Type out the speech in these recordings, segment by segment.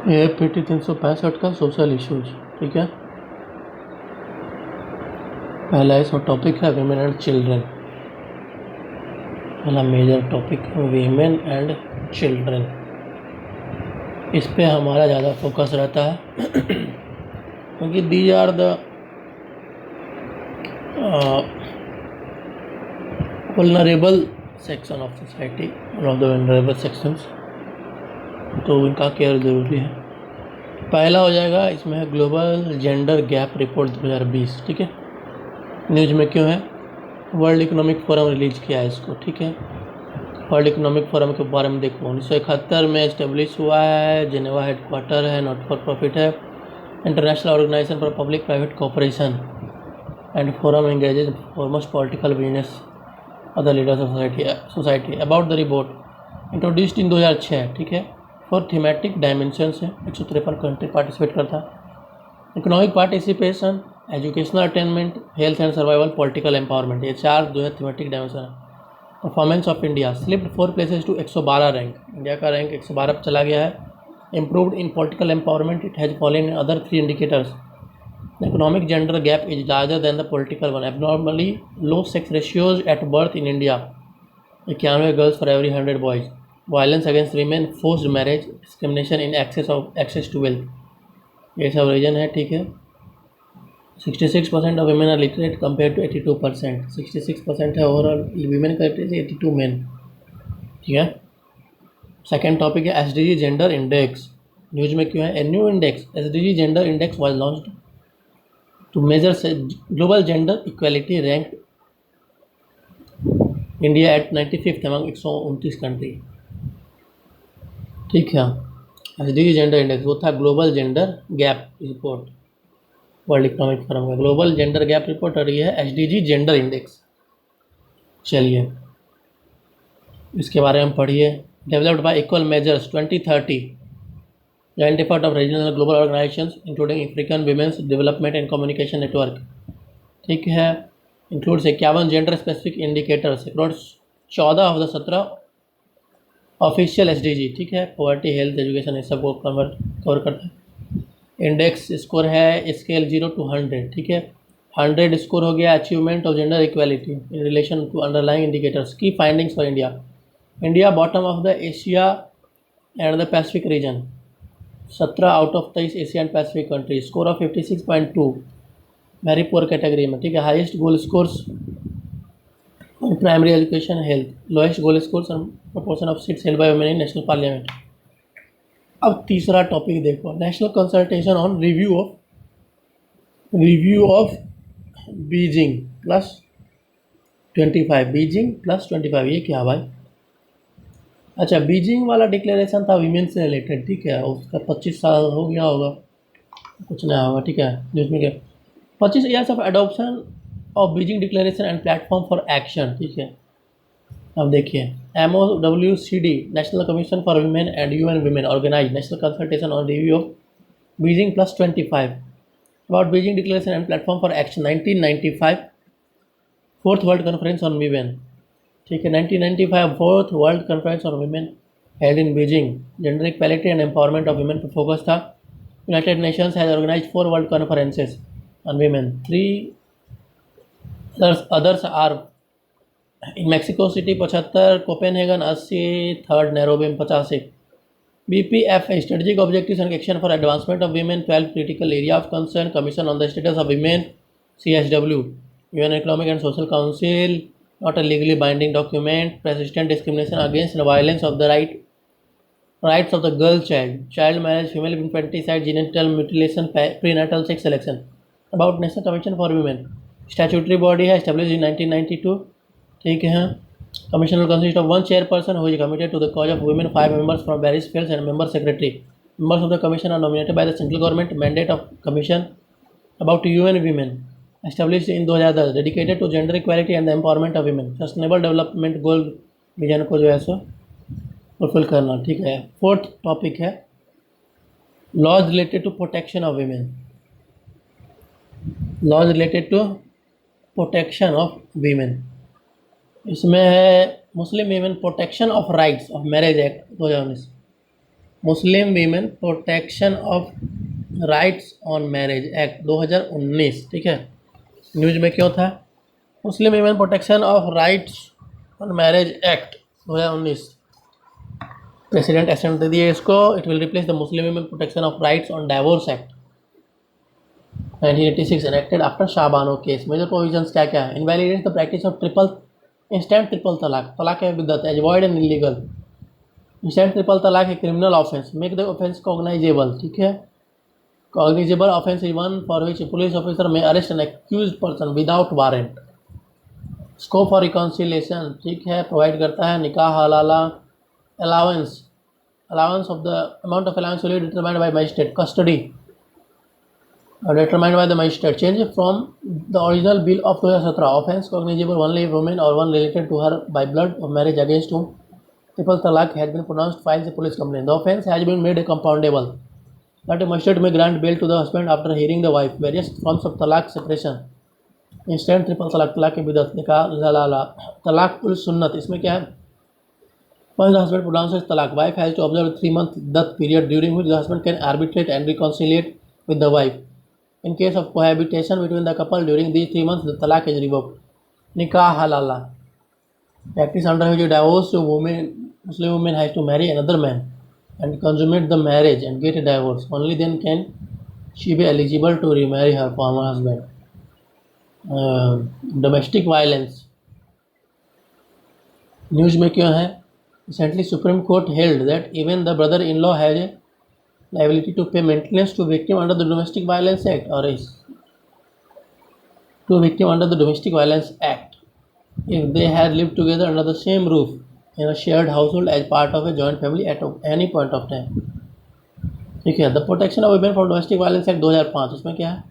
AFPT 365 का social issues, ठीक है। पहला इसमें टॉपिक है वीमेन एंड चिल्ड्रन। पहला मेजर टॉपिक है वीमेन एंड चिल्ड्रन। इस पे हमारा ज़्यादा फोकस रहता है क्योंकि these are the vulnerable section of society, one of the vulnerable sections, तो इनका केयर ज़रूरी है। पहला हो जाएगा इसमें है ग्लोबल जेंडर गैप रिपोर्ट 2020, ठीक है। न्यूज़ में क्यों है? वर्ल्ड इकोनॉमिक फोरम रिलीज किया है इसको, ठीक है। वर्ल्ड इकोनॉमिक फोरम के बारे में देखो 1971 में इस्टेब्लिश हुआ है, जेनेवा हेडक्वार्टर है, नॉट फॉर प्रॉफिट है, international organisation for public private cooperation and forum engages foremost political business other leaders of society. About the report introduced in 2006, ठीक है। 4 थीमेटिक डायमेंशन है, 153 कंट्री पार्टिसिपेट करता है। Economic participation, educational attainment, health and survival, political empowerment, ये 4 जो है thematic dimension है। Performance of India slipped 4 places to 112 rank, India का रैंक 112 पर चला गया है। Improved in political empowerment, it has fallen in other 3 indicators. Economic gender gap is larger than the political one. Abnormally low sex ratios at birth in India, 91 girls for every 100 boys. Violence against women, forced marriage, discrimination in access to wealth, ये सब reason है, ठीक है। 66% of women are literate compare to 82%। 66% है overall women का literacy, 82 men, ठीक है। Second topic है SDG जेंडर इंडेक्स। न्यूज में क्यों है? A new index SDG gender index was launched to measure global gender equality, rank India at 95th among 129 country, ठीक है। SDG जेंडर इंडेक्स वो था global gender gap report, world economic forum का global gender gap report, और ये है SDG gender index. चलिए इसके बारे में पढ़िए। Developed y equal measures 2030, joint effort of regional global organisations including African women's development and communication network, ठीक है। Includes 51 gender specific indicators across 14 of the 17 official SDG, ठीक है। पॉवर्टी, हेल्थ, एजुकेशन, ये सब को कवर करता है। इंडेक्स स्कोर है स्केल 0 to 100, ठीक है। 100 स्कोर हो गया achievement of gender equality in relation to underlying indicators. Key findings for India, India bottom of the Asia and the Pacific region, 17 out of 23 Asia and Pacific country, score of 56.2, very poor category में, ठीक है। Highest goal scores primary education, health, lowest goal scores and proportion of seats held by women in national parliament. अब तीसरा topic देखो, national consultation on review of Beijing +25, Beijing +25, ये क्या भाई? अच्छा, बीजिंग वाला डिक्लेरेशन था वीमेन से रिलेटेड, ठीक है। उसका 25 साल हो गया होगा, कुछ नहीं होगा, ठीक है। न्यूज़ में क्या 25 years of adoption of Beijing declaration and platform for action, ठीक है। अब देखिए MOWCD national commission for women and UN women organise national consultation on review of Beijing +25 about Beijing declaration and platform for action 1995 4th world conference on women, ठीक है। 1995 4th world conference on women held in Beijing, gender equality and empowerment of women पर focus था। United Nations has organise 4 world conferences on women, 3 others are in Mexico City 75, Copenhagen 80, 3rd Nairobi में 85। BPF strategic objectives and action for advancement of women, 12 critical area of concern, commission on the status of women CSW, UN economic and social council, not a legally binding document, persistent discrimination against violence of the rights of the girl child marriage, female infanticide, genital mutilation, prenatal sex selection. About national commission for women, statutory body है, establish in 1992, ठीक है। Commission will consist of 1 chairperson who is committed to the cause of women, 5 members from various fields and member secretary. Members of the commission are nominated by the central government. Mandate of commission about UN women established in 2010, dedicated to gender equality and the empowerment of women. Sustainable development goal vision को जो है सो fulfil करना, ठीक है। 4th topic है laws related to protection of women, laws related to protection of women. इसमें है Muslim women protection of rights of marriage act 2019, Muslim women protection of rights on marriage act 2019, ठीक है। News में क्यों था? Muslim women protection of rights on marriage act 2019, president assent दे दिए इसको। It will replace the Muslim women protection of rights on divorce act 1986 enacted after Shah Bano case. Major provisions क्या क्या है? Invalidate the practice of instant triple talaq, talaq है बिदअत, as void and illegal. Instant triple talaq है criminal offence, make the offence cognizable, ठीक है। Cognizable offence is one for which police officer may arrest an accused person without warrant. Scope for reconciliation, ठीक है, provide करता है nikah halala. Allowance, allowance of the amount of allowance will be determined bye magistrate. Custody determined by the magistrate. Change from the original bill of 2017. Offence cognizable only if woman or one related to her by blood of marriage against whom triple talaq has been pronounced files a police complaint. The offence has been made compoundable. That a magistrate may grant bail to the husband after hearing the wife. Various forms of talaq separation. Instant triple talaq, talaq के बिदअत, निकाह हलाला, तलाक उल सुन्नत। इसमें क्या है? Once the husband pronounces talaq, wife has to observe a 3-month death period during which the husband can arbitrate and reconciliate with the wife. In case of cohabitation between the couple during these 3 months, the talaq is revoked. Nikah halala, practice under which a divorced Muslim woman has to marry another man and consummate the marriage and get a divorce. Only then can she be eligible to remarry her former husband. Domestic violence. News में क्यों है? Recently, Supreme Court held that even the brother-in-law has a liability to pay maintenance to victim under the Domestic Violence Act, or is to victim under the Domestic Violence Act if they had lived together under the same roof in a shared household as part of a joint family at any point of time, ठीक है। The protection of women from domestic violence act 2005, इसमें क्या है?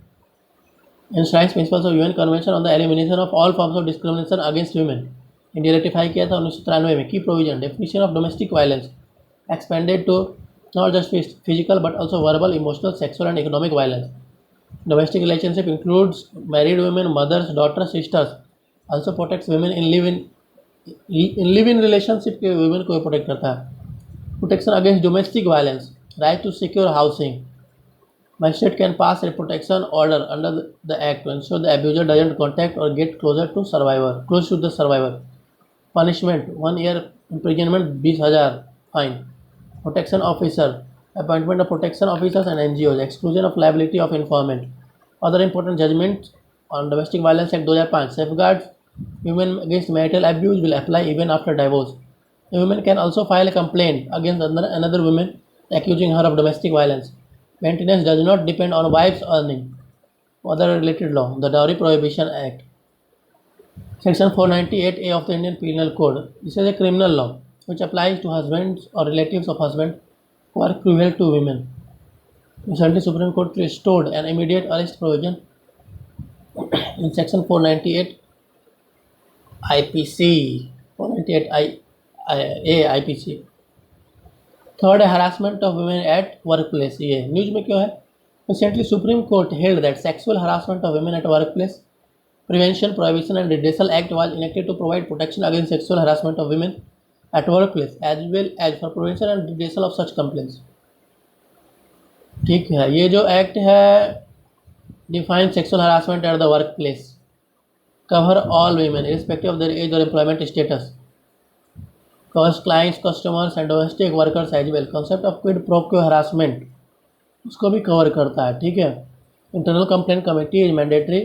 Enshrines principles of UN convention on the elimination of all forms of discrimination against women, India ratify किया था 1993 में। Key provision, definition of domestic violence expanded to not just physical but also verbal, emotional, sexual and economic violence. Domestic relationship includes married women, mothers, daughters, sisters. Also protects women in live-in relationship के women को protect करता है। Protection against domestic violence, right to secure housing. Magistrate can pass a protection order under the act to ensure the abuser doesn't contact or get close to the survivor. Punishment, 1 year imprisonment, 20,000 fine. Protection officer, appointment of protection officers and NGOs, exclusion of liability of informant. Other important judgments on Domestic Violence Act 2005, safeguards women against marital abuse will apply even after divorce. A woman can also file a complaint against another woman accusing her of domestic violence. Maintenance does not depend on wife's earning. Other related law, the Dowry Prohibition Act, Section 498A of the Indian Penal Code. This is a criminal law which applies to husbands or relatives of husbands who are cruel to women. Recently, Supreme Court restored an immediate arrest provision in Section 498 IPC, 498A IPC. Third, harassment of women at workplace. ये news में क्यों है? Recently, Supreme Court held that sexual harassment of women at workplace Prevention, Prohibition and Redressal Act was enacted to provide protection against sexual harassment of women at workplace as well as for prevention and redressal of such complaints. ठीक है, ये जो act है define sexual harassment at the work place, cover all women irrespective of their age or employment status, covers clients, customers and domestic workers as well. Concept of quid pro quo harassment उसको भी cover करता है, ठीक है। Internal complaint committee is mandatory.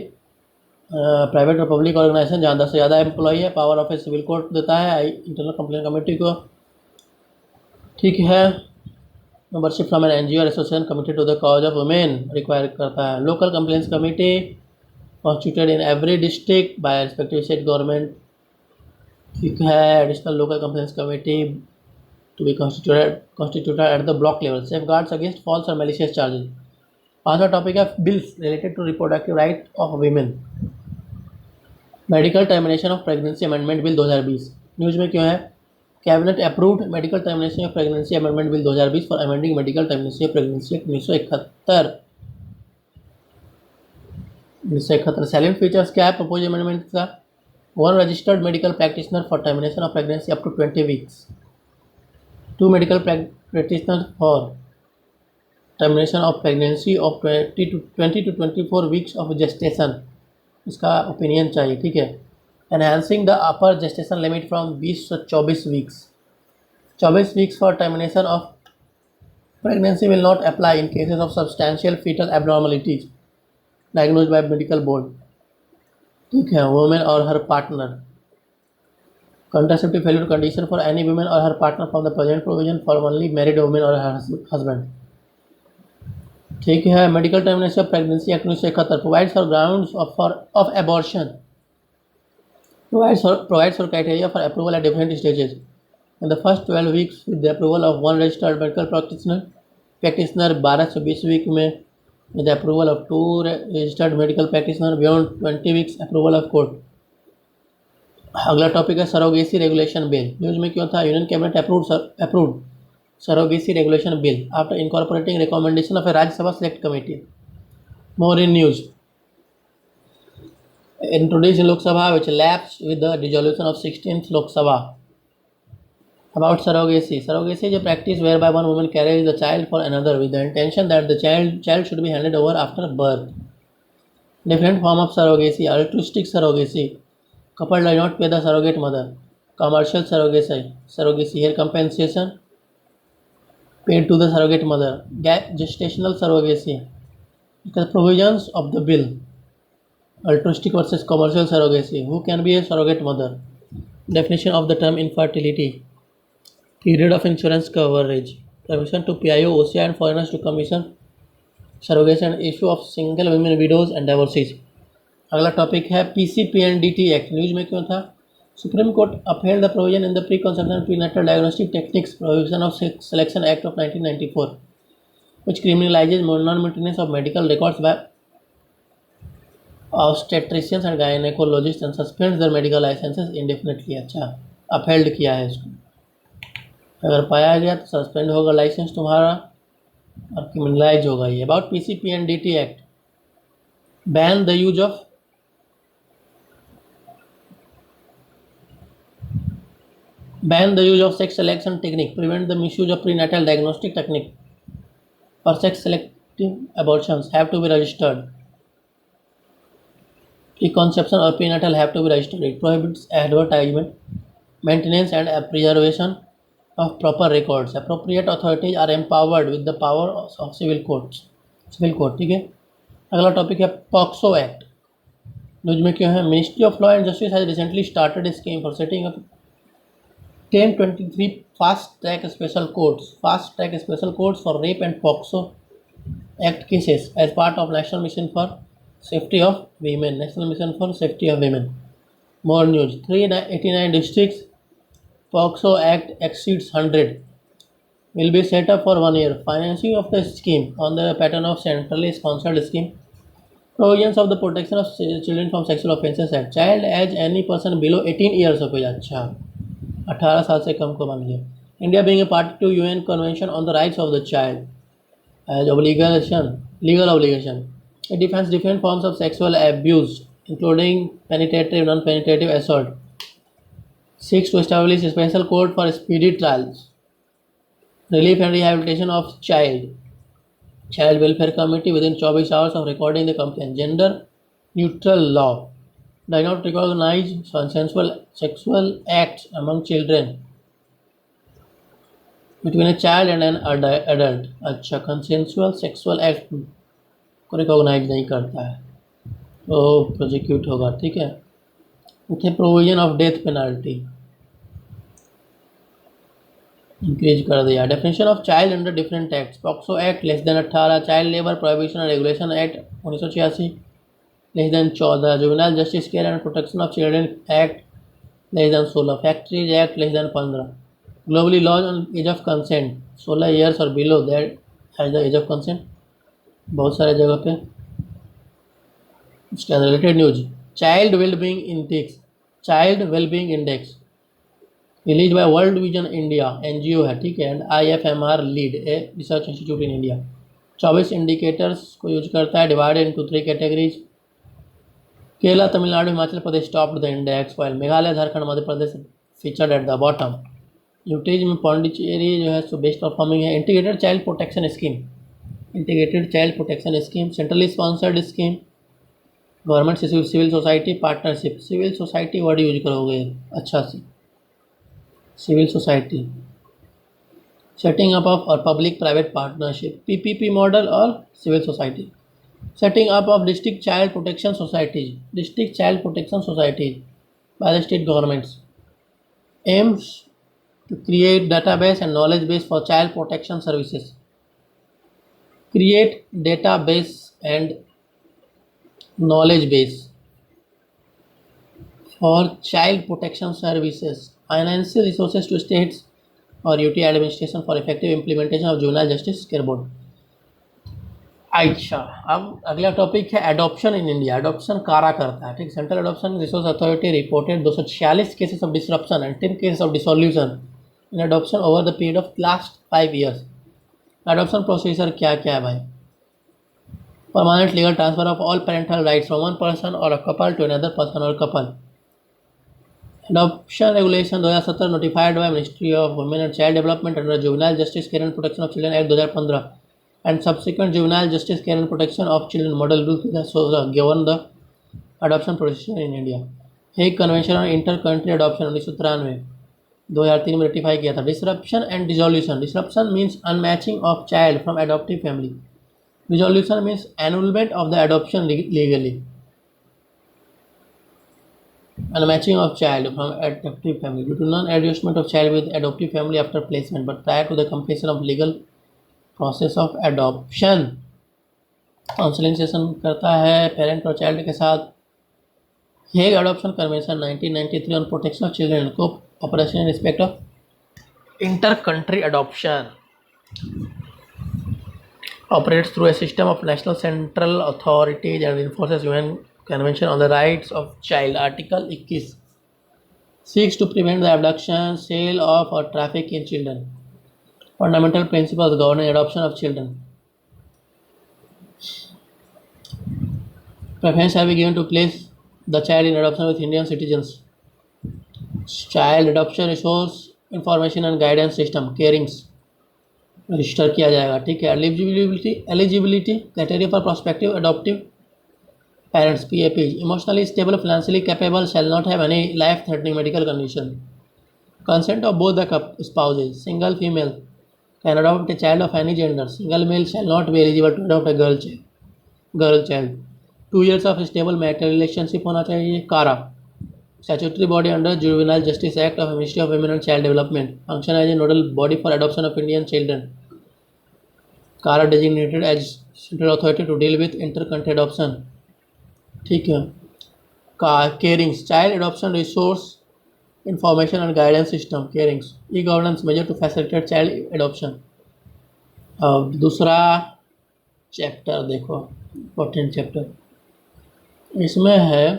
Private और public organisation जहाँ 10 से ज़्यादा एम्प्लॉई है, power of a civil court देता है इंटरनल कंप्लेंट कमेटी को, ठीक है। मेंबरशिप फ्रॉम एन एनजीओ और association committed to the cause of women require करता है। Local complaints committee constituted in every district by respective state government, ठीक है। Additional local complaints committee to be constituted at the block level. Safeguard against false और malicious charges. पांचवा topic है bills related to reproductive right of women. Medical termination of pregnancy amendment bill 2020। News में क्यों है? Cabinet approved medical termination of pregnancy amendment bill 2020 for amending medical termination of pregnancy 1971। Salient features क्या है propose amendment का? 1 registered medical practitioner for termination of pregnancy up to 20 weeks. 2 medical practitioner for termination of pregnancy of 20 to 24 weeks of gestation, इसका opinion चाहिए, ठीक है। Enhancing the upper gestation limit from 20 से 24 weeks, 24 weeks for termination of pregnancy will not apply in cases of substantial foetal abnormalities diagnose by medical board, ठीक है। Women और her partner, contraceptive failure condition for any woman or her partner from the present provision for only married women or her husband, ठीक है। Medical termination of pregnancy act 1971 provides for grounds of abortion, provides for criteria for approval at different stages. In the first 12 weeks with the approval of one registered medical practitioner 12 से 20 week में with the approval of 2 registered medical practitioner, beyond 20 weeks approval of court। अगला topic है surrogacy regulation bill. News में क्यों था? Union cabinet approved surrogacy regulation bill after incorporating recommendation of A Rajya Sabha select committee. More in news introduced in Lok Sabha which lapsed with the dissolution of 16th Lok Sabha। About surrogacy. Surrogacy is a practice whereby one woman carries the child for another with the intention that the child should be handed over after birth। Different form of surrogacy: altruistic surrogacy, couple does not pay the surrogate mother; commercial surrogacy here compensation paid to the surrogate mother; gestational surrogacy, the provisions of the bill: altruistic versus commercial surrogacy, who can be a surrogate mother, definition of the term infertility, period of insurance coverage, permission to PIO, OCI and foreigners to commission surrogation, and issue of single women, widows and divorcees। अगला topic है PCPNDT act. News में क्यों था? Supreme court upheld the provision in the pre conception prenatal diagnostic techniques provision of selection act of 1994 which criminalizes non-maintenance of medical records by obstetricians and gynecologists and suspends their medical licenses indefinitely। अच्छा, upheld किया है इसको, अगर पाया गया तो suspend होगा licence तुम्हारा और क्रिमिनलाइज होगा ये। About PCPNDT act, ban the use of sex selection technique, prevent the misuse of prenatal diagnostic technique for sex selective abortions have to be registered, preconception or prenatal have to be registered, it prohibits advertisement, maintenance and preservation of proper records, appropriate authorities are empowered with the power of civil court, ठीक है। अगला topic है POCSO act. News में क्यों है? Ministry of law and justice has recently started A scheme for setting up 1023 fast track special courts for rape and POCSO Act cases as part of National Mission for Safety of Women। More news: 389 districts, POCSO Act exceeds 100, will be set up for 1 year. Financing of the scheme on the pattern of centrally sponsored scheme. Provisions of the Protection of Children from Sexual Offences Act. Child as any person below 18 years of age। अच्छा, 18 साल से कम को मान लीजिए। India being a party to UN convention on the rights of the child as legal obligation, it defends different forms of sexual abuse including penetrative, non penetrative assault, seeks to establish a special court for speedy trials, relief and rehabilitation of child welfare committee within 24 hours of recording the complaint, gender neutral law, does not recognize consensual sexual acts among children between a child and an adult। अच्छा, consensual sexual act को recognise नहीं करता है तो prosecute होगा, ठीक है। उठे provision of death penalty increase कर दिया। Definition of child under different acts, POCSO act less than 18, child labour prohibition and regulation act 1986 less than 14, juvenile justice care and protection of children act less than 16, factories act less than 15, globally laws on age of consent 16 years और below that as the age of consent बहुत सारे जगह पे। इसके related news, child wellbeing index release by World Vision India NGO है, ठीक है, and IFMR lead a research institute in India. 24 indicators को यूज करता है, divided into 3 categories. Kerala, Tamil Nadu, Himachal Pradesh top the index, while Meghalaya, Jharkhand, Madhya Pradesh featured at the bottom. UTs में पौंडीचेरी जो है सो बेस्ट परफॉर्मिंग है। Integrated child protection scheme, integrated child protection scheme, centrally sponsored scheme, government से civil society partnership. Civil society word use करोगे अच्छा से, civil society, setting up of और public private partnership, PPP model और civil society. Setting up of district child protection societies, district child protection societies by the state governments, aims to create database and knowledge base for child protection services, create database and knowledge base for child protection services, financial resources to states or UT administration for effective implementation of juvenile justice care board। अच्छा, अब अगला topic है adoption in India. Adoption कारा करता है, ठीक। Central adoption resource authority reported 246 cases of disruption and 10 cases of dissolution in adoption over the period of last 5 years. Adoption procedure क्या क्या है भाई? Permanent legal transfer of all parental rights from one person और a couple to another person और couple. Adoption regulation 2017 notified by ministry of women and child development under juvenile justice care and protection of children act 2015 and subsequent juvenile justice care and protection of children model rules that govern the adoption procedure in India। Hague convention on inter country adoption 1993 2003 में ratify किया था। Disruption and dissolution, disruption means unmatching of child from adoptive family, dissolution means annulment of the adoption legally, unmatching of child from adoptive family due to non-adjustment of child with adoptive family after placement but prior to the completion of legal process of adoption. Counselling session करता है parent और child के साथ। Hague adoption convention 1993 on protection of children cooperation in respect of inter country adoption operates through a system of national central authorities and enforces UN convention on the rights of child. Article 21 seeks to prevent the abduction, sale of or traffic in children. Fundamental principles governing adoption of children. Preference shall be given to place the child in adoption with Indian citizens. Child adoption resource information and guidance system CARINGS register किया जाएगा, ठीक है। Eligibility criteria for prospective adoptive parents PAP, emotionally stable, financially capable, shall not have any life threatening medical condition. Consent of both the spouses. Single female can adopt a child of any gender. Single male shall not be eligible to adopt a girl child। 2 years of stable marital relationship होना चाहिए। कारा statutory body under Juvenile Justice Act of Ministry of Women and Child Development, function as a nodal body for adoption of Indian children। कारा designated as central authority to deal with inter-country adoption, ठीक है। CARINGS child adoption resource information and guidance system CARINGS, e governance measure to facilitate child adoption. अब दूसरा chapter देखो, important chapter इसमें है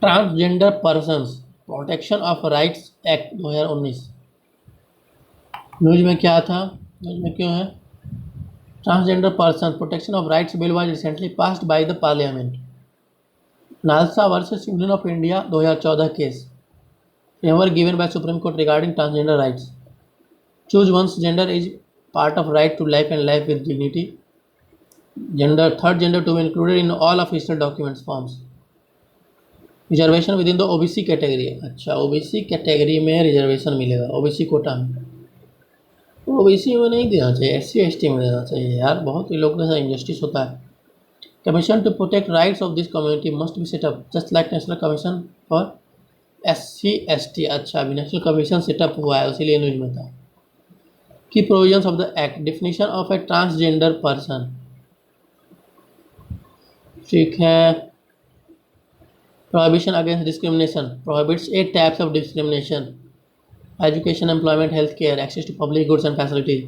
transgender persons protection of rights act 2019। News में क्या था, न्यूज में क्यों है? Transgender person protection of rights bill was recently passed by the parliament. NALSA versus union of India 2014 case, framework given by supreme court regarding transgender rights. Choose one's gender is part of right to life and life with dignity. Gender, third gender to be included in all official documents forms. Reservation within the OBC category. अच्छा, OBC category में reservation मिलेगा, OBC quota में। OBC में नहीं देना चाहिए, SC/ST में देना चाहिए यार, बहुत ही लोगों के साथ इंजस्टिस होता है। Commission to protect rights of this community must be set up just like National Commission for SC/ST। अच्छा, अभी नेशनल कमीशन सेटअप हुआ है, इसीलिए न्यूज में था। Key provisions of the act, definition of a transgender person, ठीक है। Prohibition against discrimination, prohibits 8 types of discrimination. Education, employment, health care, access to public goods and facilities.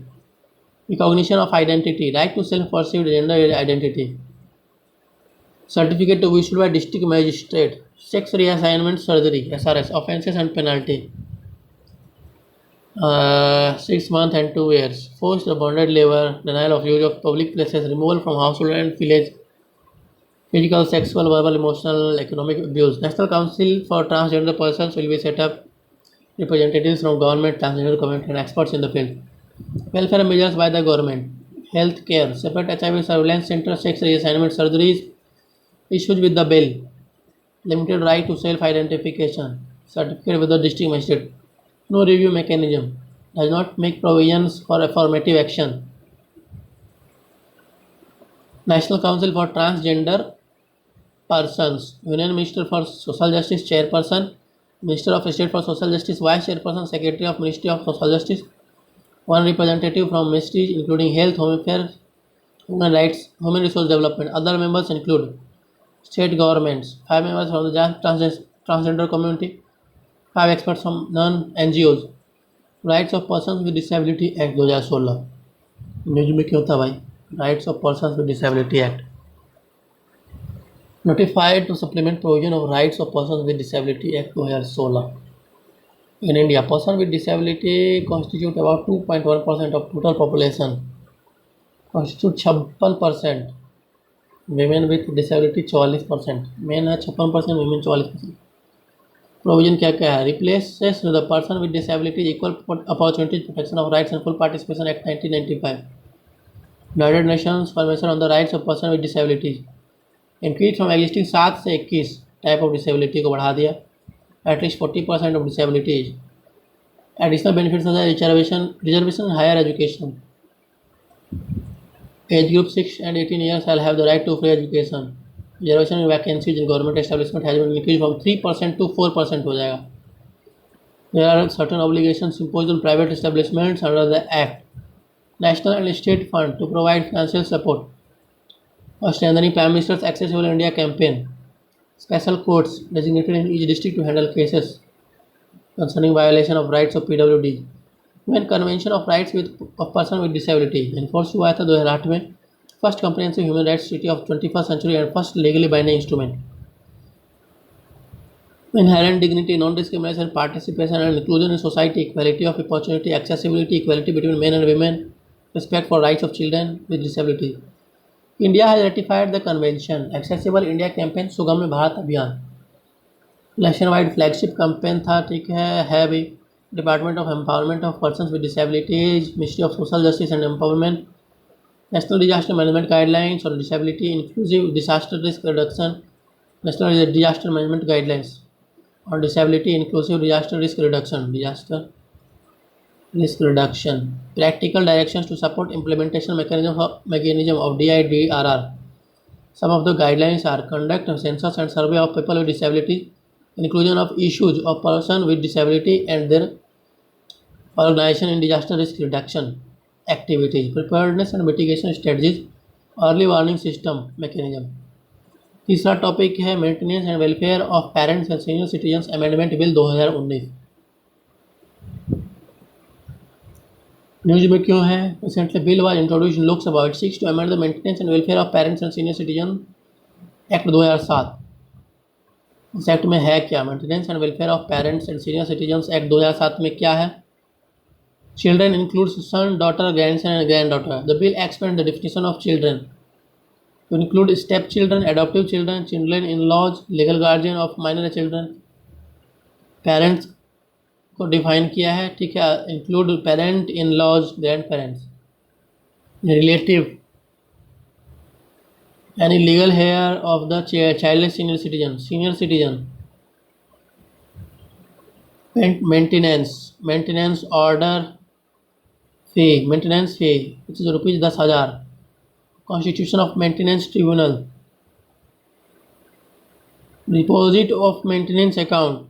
Recognition of identity, right to self perceived gender identity. Certificate to be issued by district magistrate। Sex reassignment surgery SRS, offences and penalty 6 months and 2 years। Forced bonded labor, denial of use of public places, removal from household and village, physical, sexual, verbal, emotional, economic abuse। National Council for Transgender Persons will be set up representatives from government, transgender community, and experts in the field. Welfare measures by the government. Health care, separate HIV surveillance center, sex reassignment surgeries, issues with the bill. Limited right to self-identification, certificate with the district magistrate. No review mechanism. Does not make provisions for affirmative action. National Council for Transgender Persons. Union Minister for Social Justice Chairperson. Minister of State for Social Justice Vice Chairperson. Secretary of Ministry of Social Justice. One representative from ministries including Health, Home Affairs, Human Rights, Human Resource Development. Other members include state governments, 5 members from the transgender community, 5 experts from non-NGOs. Rights of person with disability act 2016 news में क्यों था भाई? Rights of person with disability act notified to supplement provision of rights of person with disability act 2016. In India, person with disability constitute about 2.1% of total population. Constitute 56%. Women with disability 44%. Men है 56%, women 44%. Provision क्या क्या है? Replaces the person with disability equal opportunities protection of rights and full participation act 1995. United Nations convention on the rights of person with disabilities. Increase from existing 7 से 21 type of disability को बढ़ा दिया. At least 40% of disabilities. Additional benefits reservation higher education. Age group 6 and 18 years shall have the right to free education. Reservation in vacancies in government establishment has been increased from 3% to 4% हो जाएगा. There are certain obligations imposed on private establishments under the Act. National and state fund to provide financial support. Strengthening Prime Minister's Accessible India campaign. Special courts designated in each district to handle cases concerning violation of rights of PWDs. UN Convention of Rights of Person with Disability enforced हुआ था 2008 में. First comprehensive human rights treaty of 21st century and first legally binding instrument. Inherent dignity, non-discrimination, participation and inclusion in society, equality of opportunity, accessibility, equality between men and women, respect for rights of children with disability. India has ratified the convention. Accessible India campaign, सुगम्य भारत अभियान. Nation wide flagship campaign था, ठीक है भी. Department of empowerment of persons with disabilities, ministry of social justice and empowerment. National Disaster Management Guidelines on Disability, Inclusive Disaster Risk Reduction. National Disaster Management Guidelines on Disability, Inclusive Disaster Risk Reduction. Disaster Risk Reduction. Practical directions to support implementation mechanism of DIDRR. Some of the guidelines are conduct a census and survey of people with disability, inclusion of issues of person with disability and their organization in disaster risk reduction activities, preparedness and mitigation strategies, early warning system mechanism. तीसरा topic है maintenance and welfare of parents and senior citizens amendment bill 2019. News में क्यों है? Recently bill was introduced in Lok Sabha. It seeks to amend the maintenance and welfare of parents and senior citizen act 2007. इस act में है क्या? Maintenance and welfare of parents and senior citizens act 2007 में क्या है? Children includes son, daughter, grandson and granddaughter. The bill expands the definition of children to include stepchildren, adoptive children, children in-laws, legal guardian of minor children. Parents को define किया है, ठीक है. Include parent, in-laws, grandparents, relative, any legal heir of the child senior citizen. Maintenance order fee, maintenance fee, which is rupees 10,000. Constitution of maintenance tribunal. Deposit of maintenance account.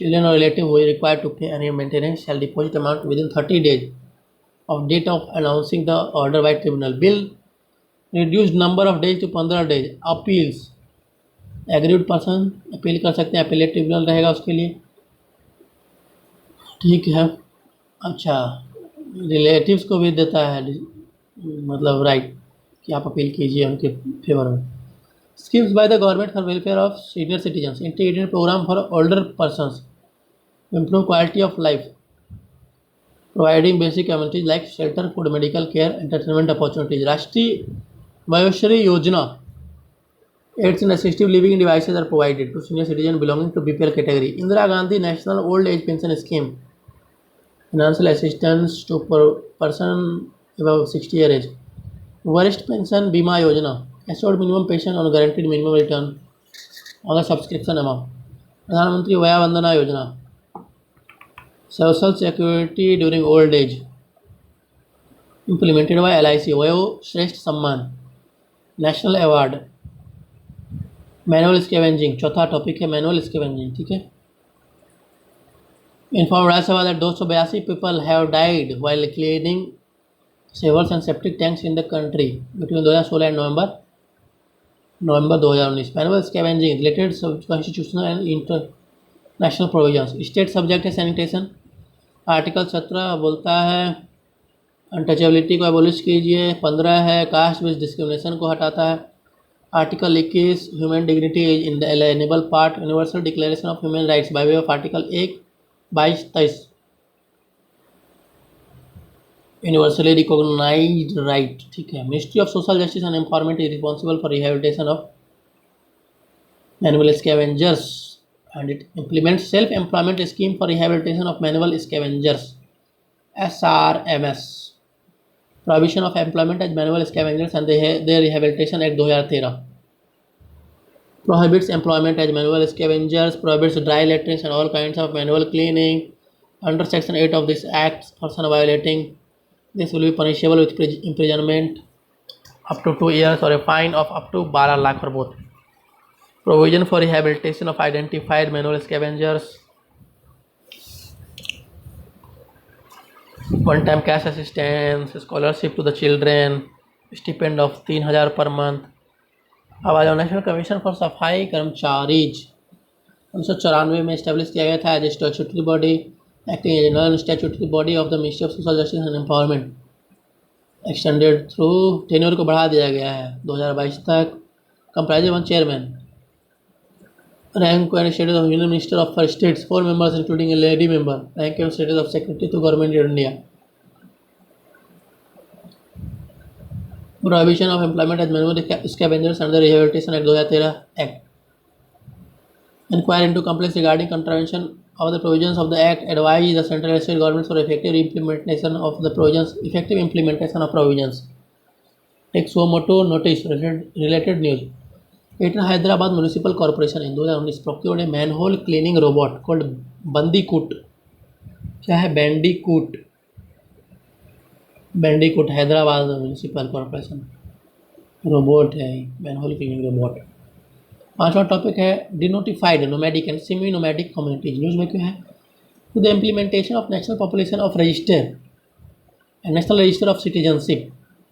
Children or relative who is required to pay any maintenance shall deposit amount within 30 days of date of announcing the order by tribunal. Bill reduced number of days to 15 days. Appeals. Aggrieved person appeal कर सकते हैं, appellate tribunal रहेगा उसके लिए, ठीक है. अच्छा, relatives को भी देता है मतलब राइट कि आप अपील कीजिए उनके फेवर में. Schemes by the government for welfare of senior citizens. Integrated programme for older persons improve quality of life, providing basic amenities like shelter, food, medical care, entertainment opportunities. Rashtriya Vayoshri योजना Aids and assistive living devices are provided to senior citizens belonging to BPL category. Indira Gandhi National Old Age Pension Scheme, financial assistance to person above 60 year age. Varisht Pension Bima Yojana, assured minimum pension on guaranteed minimum return on the subscription amount. Pradhan Mantri Vaya Vandana Yojana, social security during old age, implemented by LIC. Vayo Shrestha Samman, national award. Manual scavenging, चौथा topic है manual scavenging. ठीक है. Inform Rajya Sabha that 282 people have died while cleaning सेवर्स and septic tanks in the country between 2016 and November 2019. Manual scavenging related constitutional and international provisions. State subject है sanitation. Article 17 बोलता है untouchability को abolish कीजिए. 15 है caste based discrimination को हटाता है. Article 21 human dignity is in the eligible part universal declaration of human rights by way of article 1, 22, 23 universally recognised right. ठीक है. Ministry of social justice and empowerment is responsible for rehabilitation of manual scavengers and it implements self employment scheme for rehabilitation of manual scavengers SRMS. Prohibition of employment as manual scavengers and their rehabilitation Act 2013 prohibits employment as manual scavengers, prohibits dry latrines and all kinds of manual cleaning. Under Section 8 of this Act, person violating this will be punishable with imprisonment up to 2 years or a fine of up to 12 lakh for both. Provision for rehabilitation of identified manual scavengers. One time cash assistance, scholarship to the children, stipend of 3,000 per month. अब आ जाओ national commission for सफाई कर्मचारीज 1994 में establish किया गया था as a statutory body acting as a non statutory body of the ministry of social justice and empowerment. Extended through tenure को बढ़ा दिया गया है 2022 तक. Comprise one chairman. Rank and status of union minister of for states 4 members including a lady member. Rank and status of secretary to government of India. Prohibition of employment as manual scavengers under Rehabilitation Act 2013 Act. Inquire into complaints regarding contravention of the provisions of the Act. Advise the central and state governments for effective implementation of the provisions. Effective implementation of provisions. Take suo motu notice. Related news. Greater Hyderabad Municipal Corporation in 2019 procured a manhole cleaning robot called Bandicoot. क्या है Bandicoot? Bandicoot Hyderabad municipal corporation robot है manhole cleaning robot. 5वां topic है denotified nomadic and semi nomadic communities. News में क्यों है? To the implementation of national population of register and national register of citizenship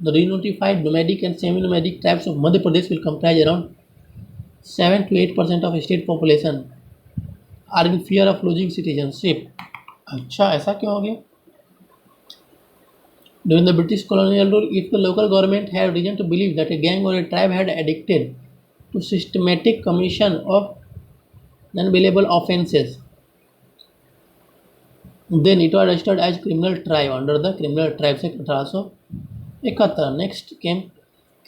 the denotified nomadic and semi nomadic tribes of Madhya Pradesh will comprise around 7 to 8% of state population are in fear of losing citizenship. अच्छा, ऐसा क्यों हो गया? During the British colonial rule, if the local government had reason to believe that a gang or a tribe had addicted to systematic commission of non-bailable offences, then it was registered as criminal tribe under the Criminal Tribes Act 1871. Next came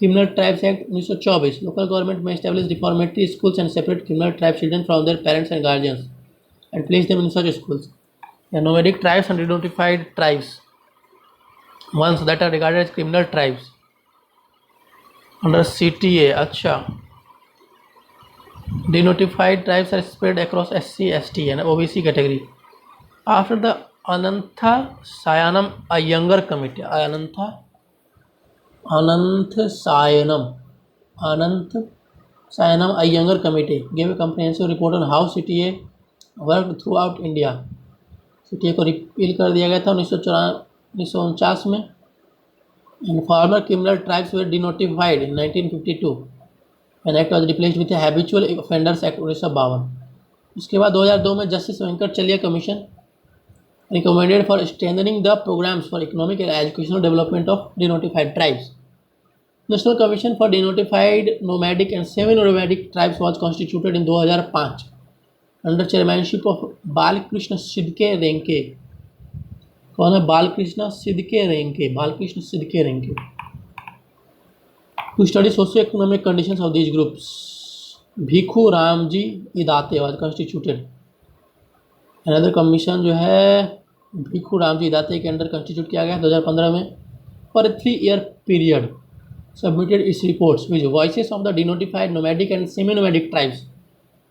Criminal Tribes Act 1924. Local government may establish reformatory schools and separate criminal tribe children from their parents and guardians and place them in such schools. The nomadic tribes and denotified tribes, ones that are regarded as criminal tribes under CTA. अच्छा, denotified tribes are spread across SC, ST and OBC category. After the Anantha Sayanam Iyengar Committee, Anantha Sayanam Iyengar Committee gave a comprehensive report on how CTA worked throughout India. CTA को repeal कर दिया गया था 1949 में. And former criminal tribes were denotified in 1952. An act was replaced with a Habitual Offenders Act 1952. उसके बाद 2002 में justice Venkat चलिया commission recommended for strengthening the programs for economic and educational development of denotified tribes. National Commission for Denotified Nomadic and Semi-Nomadic Tribes was constituted in 2005 under chairmanship of Balkrishna सिद्धके रेंके. कौन है बालकृष्ण सिद्धके Renke? To study socio economic conditions of these groups. Bhiku Ramji Idate was constituted. Another commission जो है भिखू रामजी इदाते के under constitute किया गया 2015 में for 3 year period. Submitted its reports which voices of the denotified nomadic and semi nomadic tribes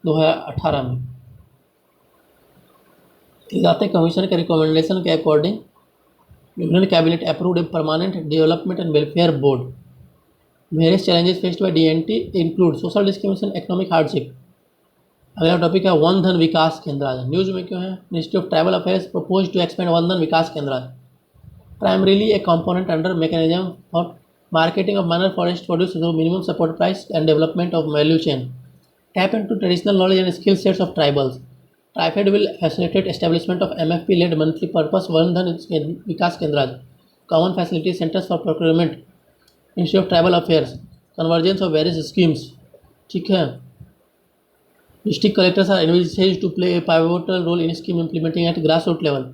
2018 में। इदाते कमीशन के recommendation के according union cabinet approved a permanent development and welfare board. Various challenges faced by DNT include social discrimination, economic hardship. अगला topic है Van Dhan Vikas Kendra. News में क्यों है? Ministry of tribal affairs propose to expand Van Dhan Vikas केंद्र, primarily A component under mechanism for marketing of minor forest produce through minimum support price and development of value chain, tap into traditional knowledge and skill sets of tribals. TRIFED will facilitate establishment of MFP-led monthly purpose one Dhan Vikas केंद्र, common facility centers for procurement, Ministry of Tribal Affairs, convergence of various schemes। ठीक है। District collectors are envisaged to play a pivotal role in scheme implementing at grassroots level,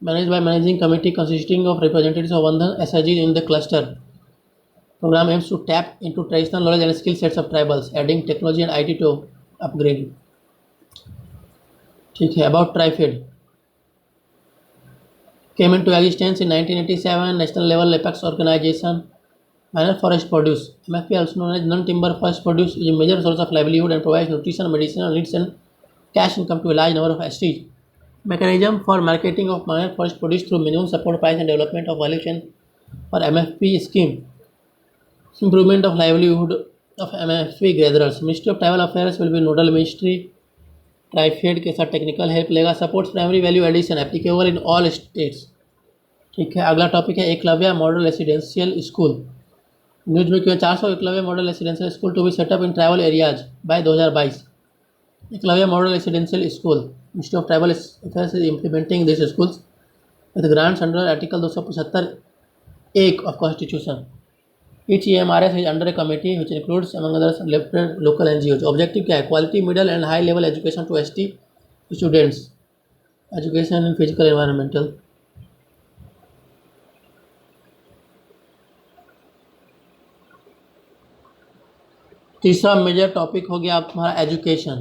managed by managing committee consisting of representatives of One Dhan SIGs in the cluster। Program aims to tap into traditional knowledge and skill sets of tribals, adding technology and IT to upgrade। ठीक है। About TRIFED came into existence in 1987, national level apex organisation. Minor forest produce MFP also known as non timber forest produce is a major source of livelihood and provides nutrition, medicinal needs and cash income to a large number of STs। Mechanism for marketing of minor forest produce through minimum support price and development of value chain for MFP scheme, improvement of livelihood of MFP gatherers। Ministry of Tribal Affairs will be nodal ministry। TRIFED के साथ technical help लेगा, supports primary value addition applicable in all states. ठीक है। अगला topic है Eklavya model residential school. News में क्यों? 400 Eklavya model residential school to be set up in tribal areas by 2022। Eklavya model residential school, ministry of tribal affairs is implementing this schools with grants under article 275(1) of constitution. Each EMRS is under a committee which includes among others local NGOs। Objective क्या है? Quality middle and high level education to ST students, education in physical environmental. तीसरा major topic हो गया आप तुम्हारा education.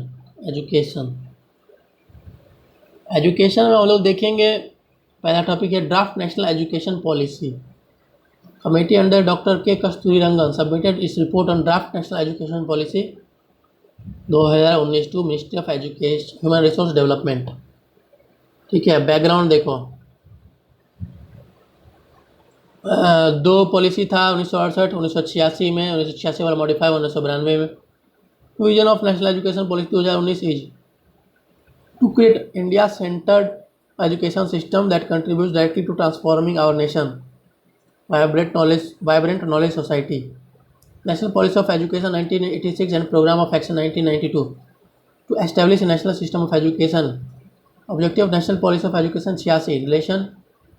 Education में हम लोग देखेंगे पहला टॉपिक है draft national education policy. Committee under doctor K Kasturirangan submitted its report on draft national education policy 2019 to ministry of education human resource development. ठीक है। बैकग्राउंड देखो, दो पॉलिसी था 1968 1986 में, 1986 वाला मॉडिफाई 1992 में। Vision of national education policy 2019 is to create India centred education system that contributes directly to transforming our nation vibrant knowledge society। National Policy of Education 1986 and Program of Action 1992 to establish a national system of education। Objective of National Policy of Education 86 relation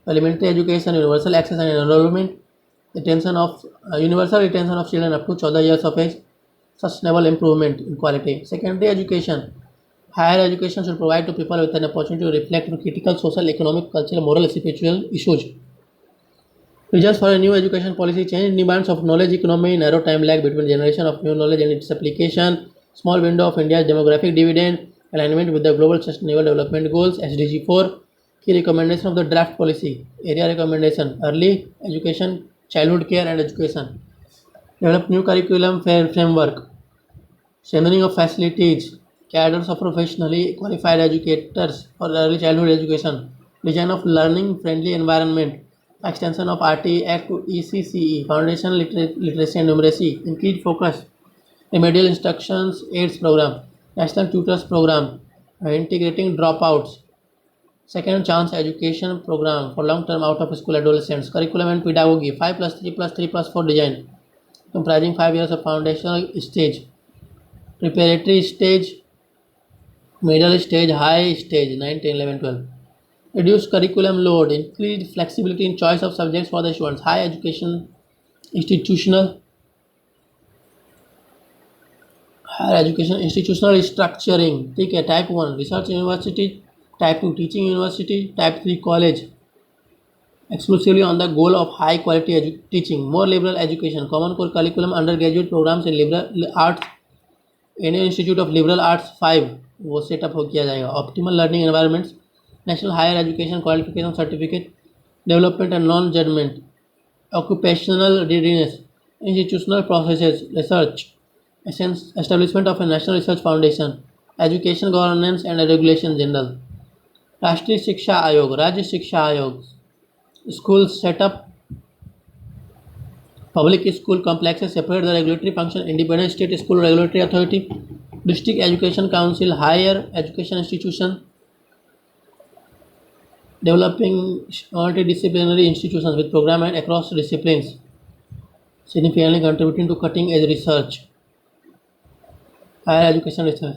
elementary education, universal access and enrollment, universal retention of children up to 14 years of age, sustainable improvement in quality। Secondary education, higher education should provide to people with an opportunity to reflect on critical social, economic, cultural, moral and spiritual issues। Visions for a new education policy change demands of knowledge economy, narrow time lag between generation of new knowledge and its application, small window of India's demographic dividend, alignment with the Global Sustainable Development Goals (SDG 4). Key recommendation of the draft policy. Area recommendation: early education, childhood care and education. Develop new curriculum framework. Strengthening of facilities. Cadres of professionally qualified educators for early childhood education. Design of learning friendly environment. Extension of RT Act to ECCE, Foundation Literacy and Numeracy, increased focus, remedial instructions aids program, National Tutors Program, integrating dropouts, second chance education program for long-term out-of-school adolescents, curriculum and pedagogy, 5+3+3+4 design, comprising 5 years of foundational stage, preparatory stage, middle stage, high stage, 9, 10, 11, 12. Reduce curriculum load, increase flexibility in choice of subjects for the students, high education institutional structuring। ठीक है। Type 1 research university, type 2 teaching university, type 3 college exclusively on the goal of high quality teaching, more liberal education, common core curriculum, undergraduate programs in liberal arts, Indian institute of liberal arts 5 वो set up हो किया जाएगा। Optimal learning environments, national higher education qualification certificate development and non judgement, occupational readiness, institutional processes, research, establishment of a national research foundation, education governance and regulation general, राष्ट्रीय शिक्षा आयोग, राज्य शिक्षा आयोग, school setup, public school complexes separate the regulatory function, independent state school regulatory authority, district education council, higher education institution, developing multidisciplinary institutions with program and across disciplines, significantly contributing to cutting-edge research, higher education research,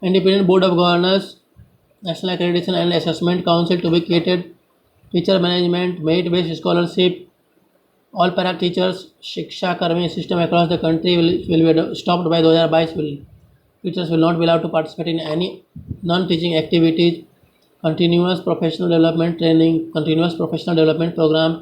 independent board of governors, national accreditation and assessment council to be created, teacher management, merit-based scholarship, all para teachers, shiksha karmi system across the country will be stopped by 2022. Teachers will not be allowed to participate in any non-teaching activities. Continuous professional development training, continuous professional development program,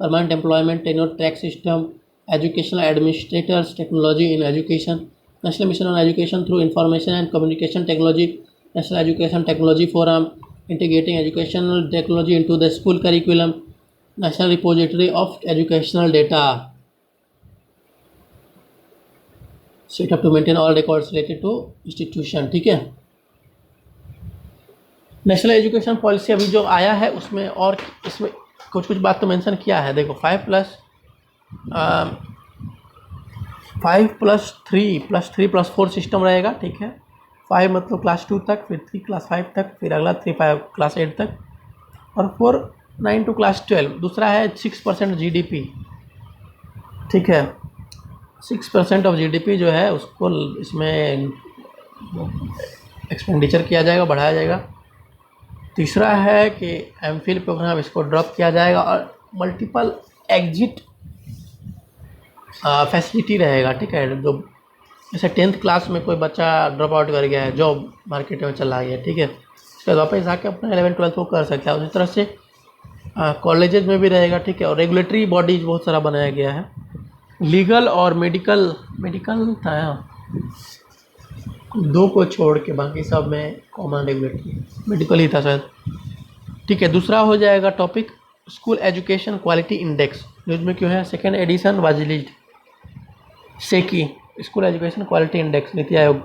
permanent employment, tenure track system, educational administrators, technology in education, national mission on education through information and communication technology, national education technology forum, integrating educational technology into the school curriculum, national repository of educational data, set up to maintain all records related to institution। ठीक है, national education policy अभी जो आया है उसमें और इसमें कुछ कुछ बात तो मेंशन किया है। देखो 5+3+3+4 सिस्टम रहेगा। ठीक है, 5 मतलब क्लास 2 तक, फिर 3 क्लास 5 तक, फिर अगला 3 5 क्लास 8 तक, और 4 9 टू क्लास 12। दूसरा है 6% GDP। ठीक है, 6% ऑफ GDP जो है उसको इसमें एक्सपेंडिचर किया जाएगा, बढ़ाया जाएगा। तीसरा है कि एमफिल प्रोग्राम इसको ड्रॉप किया जाएगा, और मल्टीपल एग्जिट फैसिलिटी रहेगा। ठीक है, जो जैसे 10th क्लास में कोई बच्चा ड्रॉप आउट कर गया है, जॉब मार्केट में चला गया, ठीक है, उसके बाद वापस आके अपना 11th 12th को कर सकता है। उसी तरह से कॉलेजेस में भी रहेगा। ठीक है, और रेगुलेटरी बॉडीज बहुत सारा बनाया गया है, लीगल और मेडिकल था, 2 को छोड़ के बाकी सब में कॉमन रेगुलेटरी, मेडिकल ही था शायद। ठीक है, दूसरा हो जाएगा topic school education quality index, news में क्यों है, 2nd edition was released, SEQI school education quality index, NITI Aayog.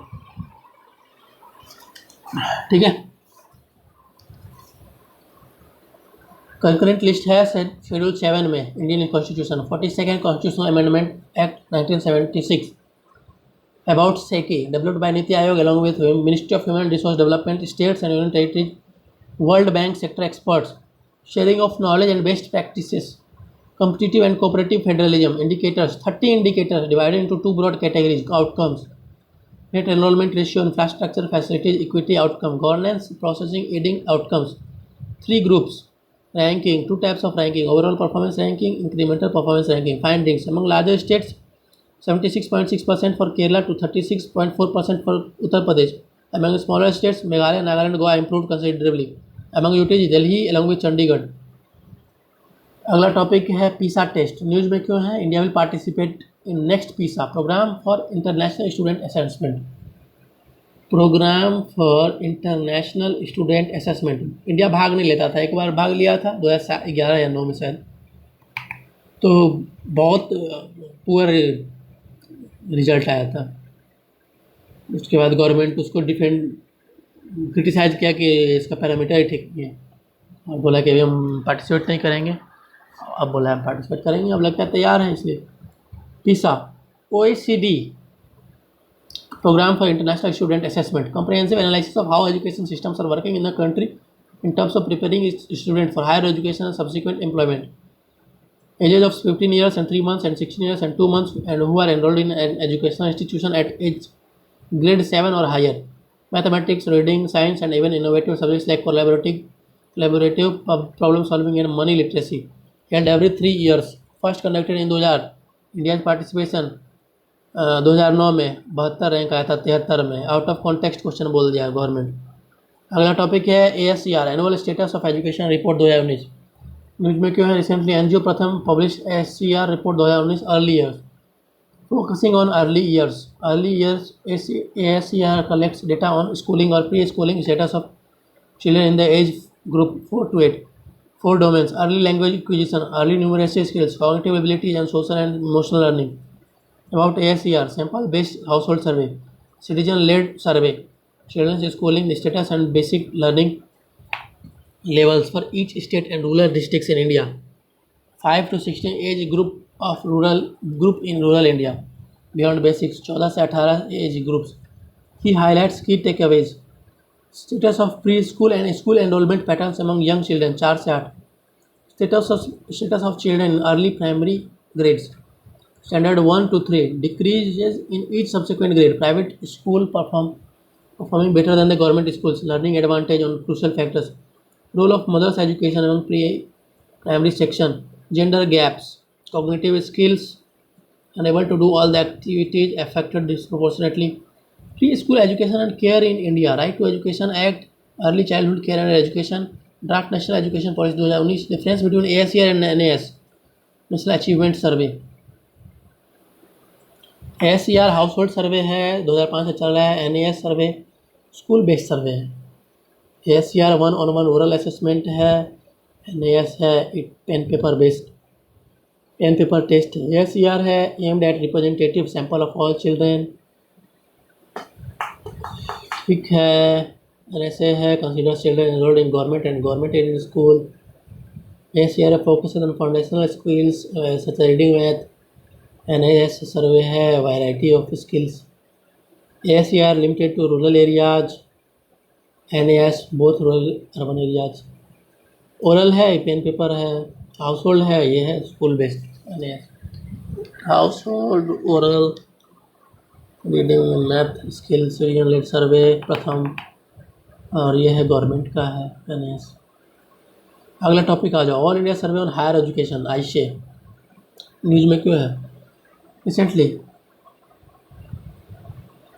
ठीक है, कंकरेंट लिस्ट है शेड्यूल 7 में Indian constitution, 42nd constitutional amendment act 1976 about SECI, developed by Niti Aayog along with Ministry of Human Resource Development, states and union territories, World Bank sector experts, sharing of knowledge and best practices, competitive and cooperative federalism, indicators, 30 indicators divided into 2 broad categories, outcomes, net enrollment ratio, infrastructure, facilities, equity outcome, governance, processing, aiding outcomes, 3 groups, ranking, 2 types of ranking, overall performance ranking, incremental performance ranking, findings, among larger states, 76.6% for Kerala to 36.4% for Uttar Pradesh. Among smaller states, Meghalaya, Nagaland, Goa improved considerably. Among UTs, Delhi along with Chandigarh. अगला topic है PISA test, news में क्यों है, India will participate in next PISA programme for international student assessment, programme for international student assessment. India भाग नहीं लेता था, एक बार भाग लिया था 2011 या 9 में शायद, तो बहुत पुअर रिजल्ट आया था। उसके बाद गवर्नमेंट उसको क्रिटिसाइज़ किया कि इसका पैरामीटर ही ठीक नहीं है, और बोला कि अभी हम पार्टिसिपेट नहीं करेंगे। अब बोला हम पार्टिसिपेट करेंगे, अब लगता है तैयार है। इसलिए PISA OECD programme for international student assessment, comprehensive analysis of how education systems are working in the country in terms of preparing student for higher education and subsequent employment, ages of 15 years and 3 months and 16 years and 2 months and who are enrolled in an educational institution at age grade 7 or higher, mathematics, reading, science and even innovative subjects like collaborative problem solving and money literacy, held every 3 years, first conducted in 2000, India's participation 2009 में 72 rank आया था 73 में, out of context question बोल दिया government. अगला topic है ASCR annual status of education report 2019, news में क्यों है, रिसेंटली एनजीओ प्रथम publish ASCR report 2019 early years, Focusing on early years, ASCR collects data on schooling or pre-schooling status of children in the age group 4 to 8. Four domains: early language acquisition, early numeracy skills, cognitive abilities, and social and emotional learning. About ASCR, sample-based household survey, citizen-led survey, children's schooling status and basic learning levels for each state and rural districts in India. 5 to 16 age group in rural India. Beyond basics, 14 से 18 age groups. He highlights key takeaways. Status of preschool and school enrollment patterns among young children, 4 से 8. Status of children in early primary grades. Standard 1 to 3 decreases in each subsequent grade. Private school performing better than the government schools. Learning advantage on crucial factors. Role of mother's education among primary section. Gender gaps. Cognitive skills. Unable to do all the activities affected disproportionately. Preschool education and care in India. Right to Education Act. Early childhood care and education. Draft National Education Policy 2019. Difference between ASCR and NAS. National Achievement Survey. ASCR household survey है 2005 से चल रहा है. NAS survey school based survey है. ASCR 1-on-1 oral assessment है. NAS है pen paper based pen paper test. ASCR है aimed at representative sample of all children. ठीक है. NSA है consider children enrolled in government and government aided school. ASCR focus on foundational skills such reading math. NAS survey है variety of skills. ASCR limited to rural areas. NAS both rural urban areas. Oral है pen paper है. Household है ये है school based. NAS household oral reading math skills region led survey Pratham. और ये है government का है NAS. अगला टॉपिक आ जाओ. All India survey on higher education AISHE news में क्यों है. Recently,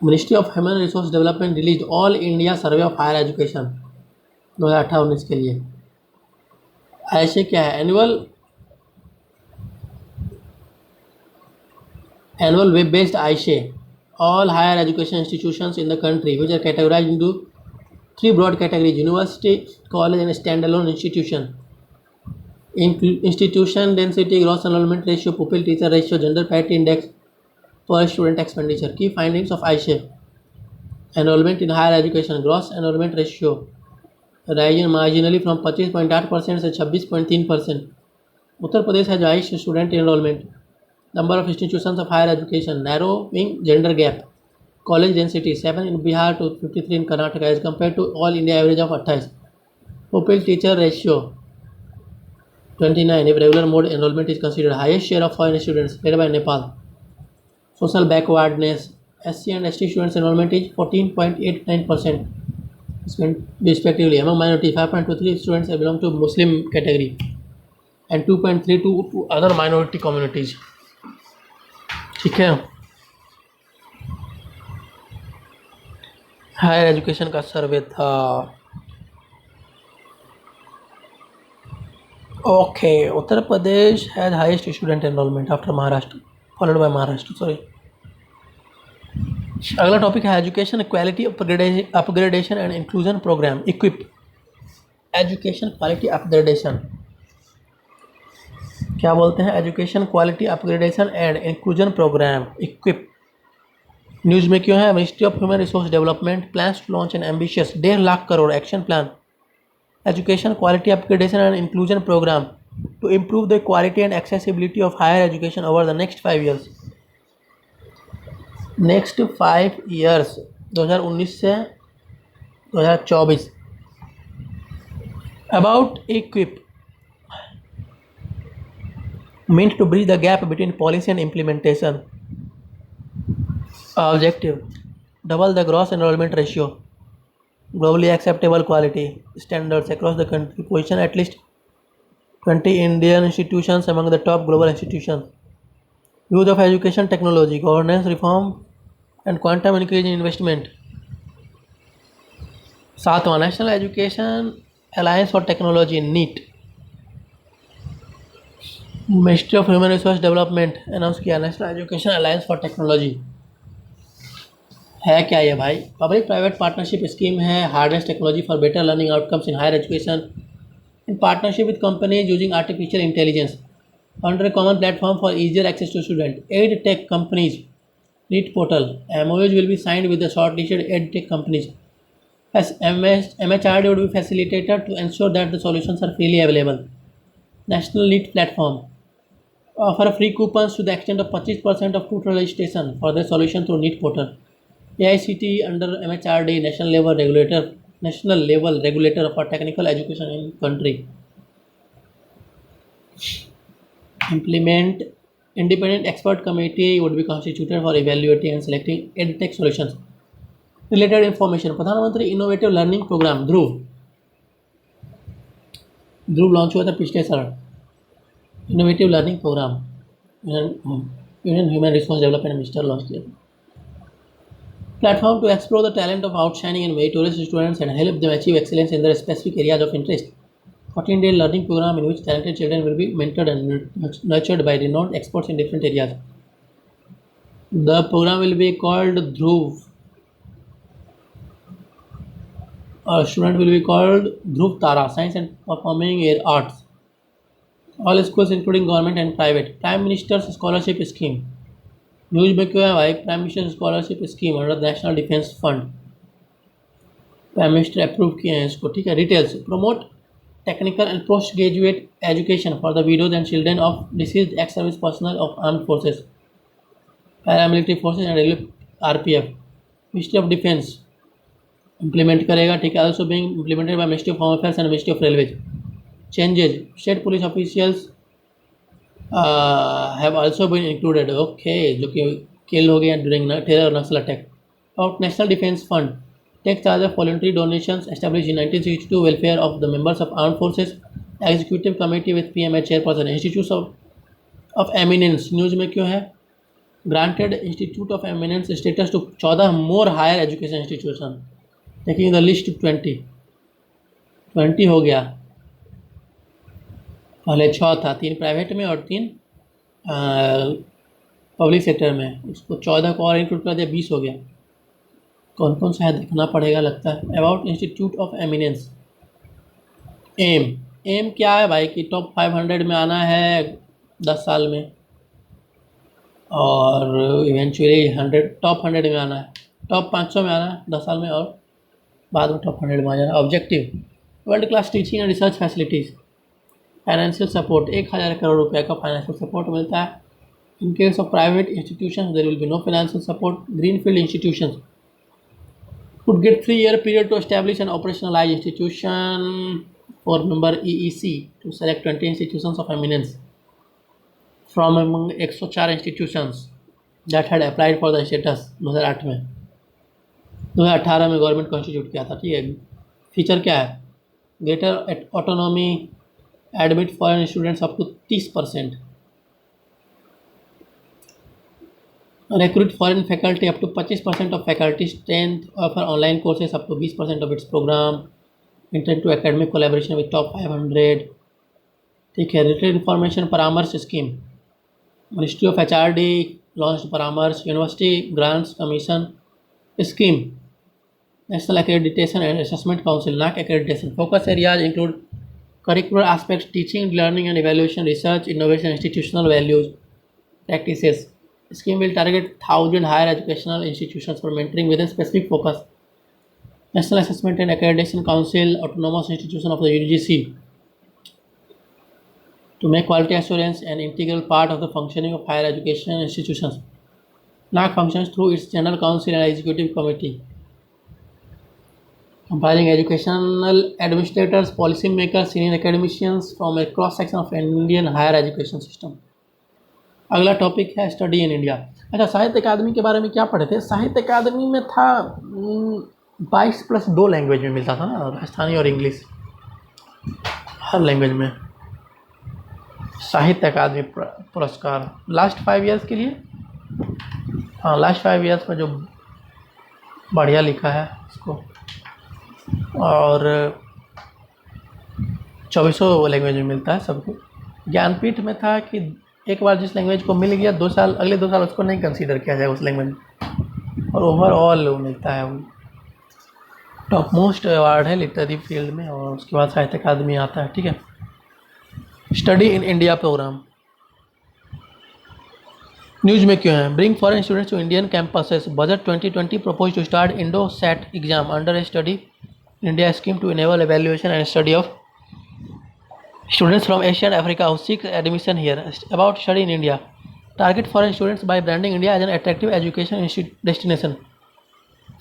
Ministry of Human Resource Development released All India Survey of Higher Education 2018-19 के लिए. ऐसे क्या है. Annual web based AISHE all higher education institutions in the country which are categorized into 3 broad categories: university, college and standalone institution. Institution density, gross enrollment ratio, pupil teacher ratio, gender parity index, per student expenditure. Key findings of AISHE. Enrollment in higher education. Gross enrollment ratio rising marginally from 25.8% से 26.3%. Uttar Pradesh has highest student enrollment. Number of institutions of higher education. Narrowing gender gap. College density 7 in Bihar to 53 in Karnataka as compared to all India average of 28. Pupil teacher ratio 29 if regular mode enrollment is considered. Highest share of foreign students led by Nepal. Social backwardness. SC and ST students enrollment is 14.89% respectively. Among minority 5.23 students belong to Muslim category and 2.32 to other minority communities. ठीक है. Higher education का survey था. Okay. Uttar Pradesh has highest student enrolment after Maharashtra followed by Maharashtra. Sorry. अगला topic है education quality upgradation and inclusion programme. Equip. Education quality upgradation क्या बोलते हैं. Education quality upgradation and inclusion programme equip. News में क्यों है. Ministry of human resource development plans to launch an ambitious 1.5 lakh crore action plan education quality upgradation and inclusion program to improve the quality and accessibility of higher education over the next 5 years. Next 5 years 2019 से 2024. About equip meant to bridge the gap between policy and implementation. Objective: double the gross enrollment ratio. Globally acceptable quality standards across the country. Position at least 20 Indian institutions among the top global institutions. Use of education technology, governance reform and quantum increase in investment. 7वां National Education Alliance for Technology NEET. Ministry of human resource development announce किया national education alliance for technology. है क्या ये भाई? Public private partnership scheme है hardest technology for better learning outcomes in higher education in partnership with companies using artificial intelligence under a common platform for easier access to students. EdTech companies NEET portal. MOUs will be signed with the shortlisted EdTech companies. As MHRD would be facilitated to ensure that the solutions are freely available. National NEET platform. Offer free coupons to the extent of 25% of total registration for the solution through NEET portal. AICTE under MHRD national level regulator for technical education in country. Implement independent expert committee would be constituted for evaluating and selecting edtech solutions. Related information. प्रधानमंत्री innovative learning programme Dhruv launch हुआ था पिछले साल। Innovative learning programme union human resource development minister launch किया था। Platform to explore the talent of outshining and meritorious students and help them achieve excellence in their specific areas of interest. 14-day learning program in which talented children will be mentored and nurtured by renowned experts in different areas. The program will be called Dhruv. A student will be called Dhruv Tara, Science and Performing Arts. All schools including government and private. Prime Minister's Scholarship Scheme. News में क्यों है भाई? Prime minister scholarship scheme under national defence fund. Prime minister approve किए हैं इसको, ठीक है। Details. Promote technical and postgraduate education for the widows and children of deceased ex-service personnel of armed forces, paramilitary forces and RPF. Ministry of Defence implement करेगा, ठीक है। Also being implemented by Ministry of Home Affairs and Ministry of Railways. Changes. State police officials have also been included. Okay, जो कि kill हो गए during terror national attack. About National Defence Fund. Take charge of voluntary donations established in 1962, welfare of the members of armed forces, executive committee with PM as chairperson. Institutes of eminence news में क्यों है? Granted Institute of Eminence status to 14 more higher education institution, taking the list to 20 हो गया। पहले 6 था, 3 private में और 3 public sector में, उसको 14 को और इंक्लूड कर दिया, 20 हो गया। कौन कौन सा है देखना पड़ेगा लगता है। About institute of eminence. Aim क्या है भाई कि टॉप 500 में आना है 10 साल में और इवेंचुअली टॉप 100 में आना है, टॉप 500 में आना है 10 साल में और बाद में टॉप 100 में आ जाना। Objective world class teaching and research facilities. Financial support 1000 crore रुपये का फाइनेंशियल सपोर्ट मिलता है। In case of private institution there will be no financial support. Greenfield institution would get 3-year period to establish and operationalize institution for member EEC to select 20 institutions of eminence from among 104 institutions that had applied for the status 2008 में। 2018 में government constitute किया था, ठीक है। Feature क्या है? Greater autonomy, admit foreign students up to 30%, recruit foreign faculty up to 25% of faculty strength, offer online courses up to 20% of its program, intend to academic collaboration with top 500, ठीक है। Related information. Paramarsh scheme. Ministry of HRD launch Paramarsh. University grants commission scheme. National accreditation and assessment council NAAC accreditation. Focus areas include curricular aspects, teaching, learning and evaluation, research, innovation, institutional values, practices. Scheme will target 1,000 higher educational institutions for mentoring with a specific focus. National Assessment and Accreditation Council, autonomous institution of the UGC, to make quality assurance an integral part of the functioning of higher education institutions. NAAC functions through its General Council and Executive Committee, comprising educational administrators, policy makers, senior academicians from a cross section of Indian higher education system. अगला topic है study in India. अच्छा, साहित्य अकादमी के बारे में क्या पढ़े थे? साहित्य अकादमी में था 22+2 लैंग्वेज में मिलता था ना, राजस्थानी और इंग्लिश, हर लैंग्वेज में। साहित्य अकादमी पुरस्कार लास्ट 5 ईयर्स के लिए, हाँ लास्ट 5 ईयर्स में जो बढ़िया लिखा है उसको, और 2400 लैंग्वेज में मिलता है सबको। ज्ञानपीठ में था कि एक बार जिस लैंग्वेज को मिल गया 2 साल, अगले 2 साल उसको नहीं कंसीडर किया जाए उस लैंग्वेज में, और ओवरऑल वो मिलता है। वो टॉप मोस्ट अवार्ड है लिटरेरी फील्ड में, और उसके बाद साहित्य अकादमी आता है। ठीक है। Study in India programme news में क्यों है? Bring foreign students to Indian campuses, budget 2020 proposed to start Indo-SAT exam under a study India scheme to enable evaluation and study of students from Asia and Africa who seek admission here. About study in India, target foreign students by branding India as an attractive education destination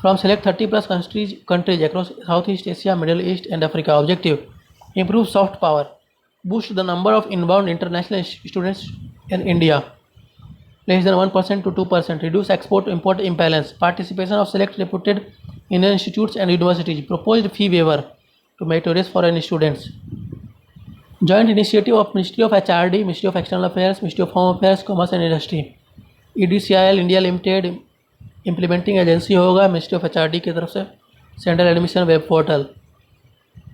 from select 30 plus countries across Southeast Asia, Middle East and Africa. Objective: improve soft power, boost the number of inbound international students in India less than 1% to 2%, reduce export-import imbalance, participation of select reputed Indian institutes and universities, proposed fee waiver to meritorious foreign students. Joint initiative of Ministry of HRD, Ministry of External Affairs, Ministry of Home Affairs, Commerce and Industry, EDCIL India Limited implementing agency होगा ministry of HRD की तरफ से। Central admission web portal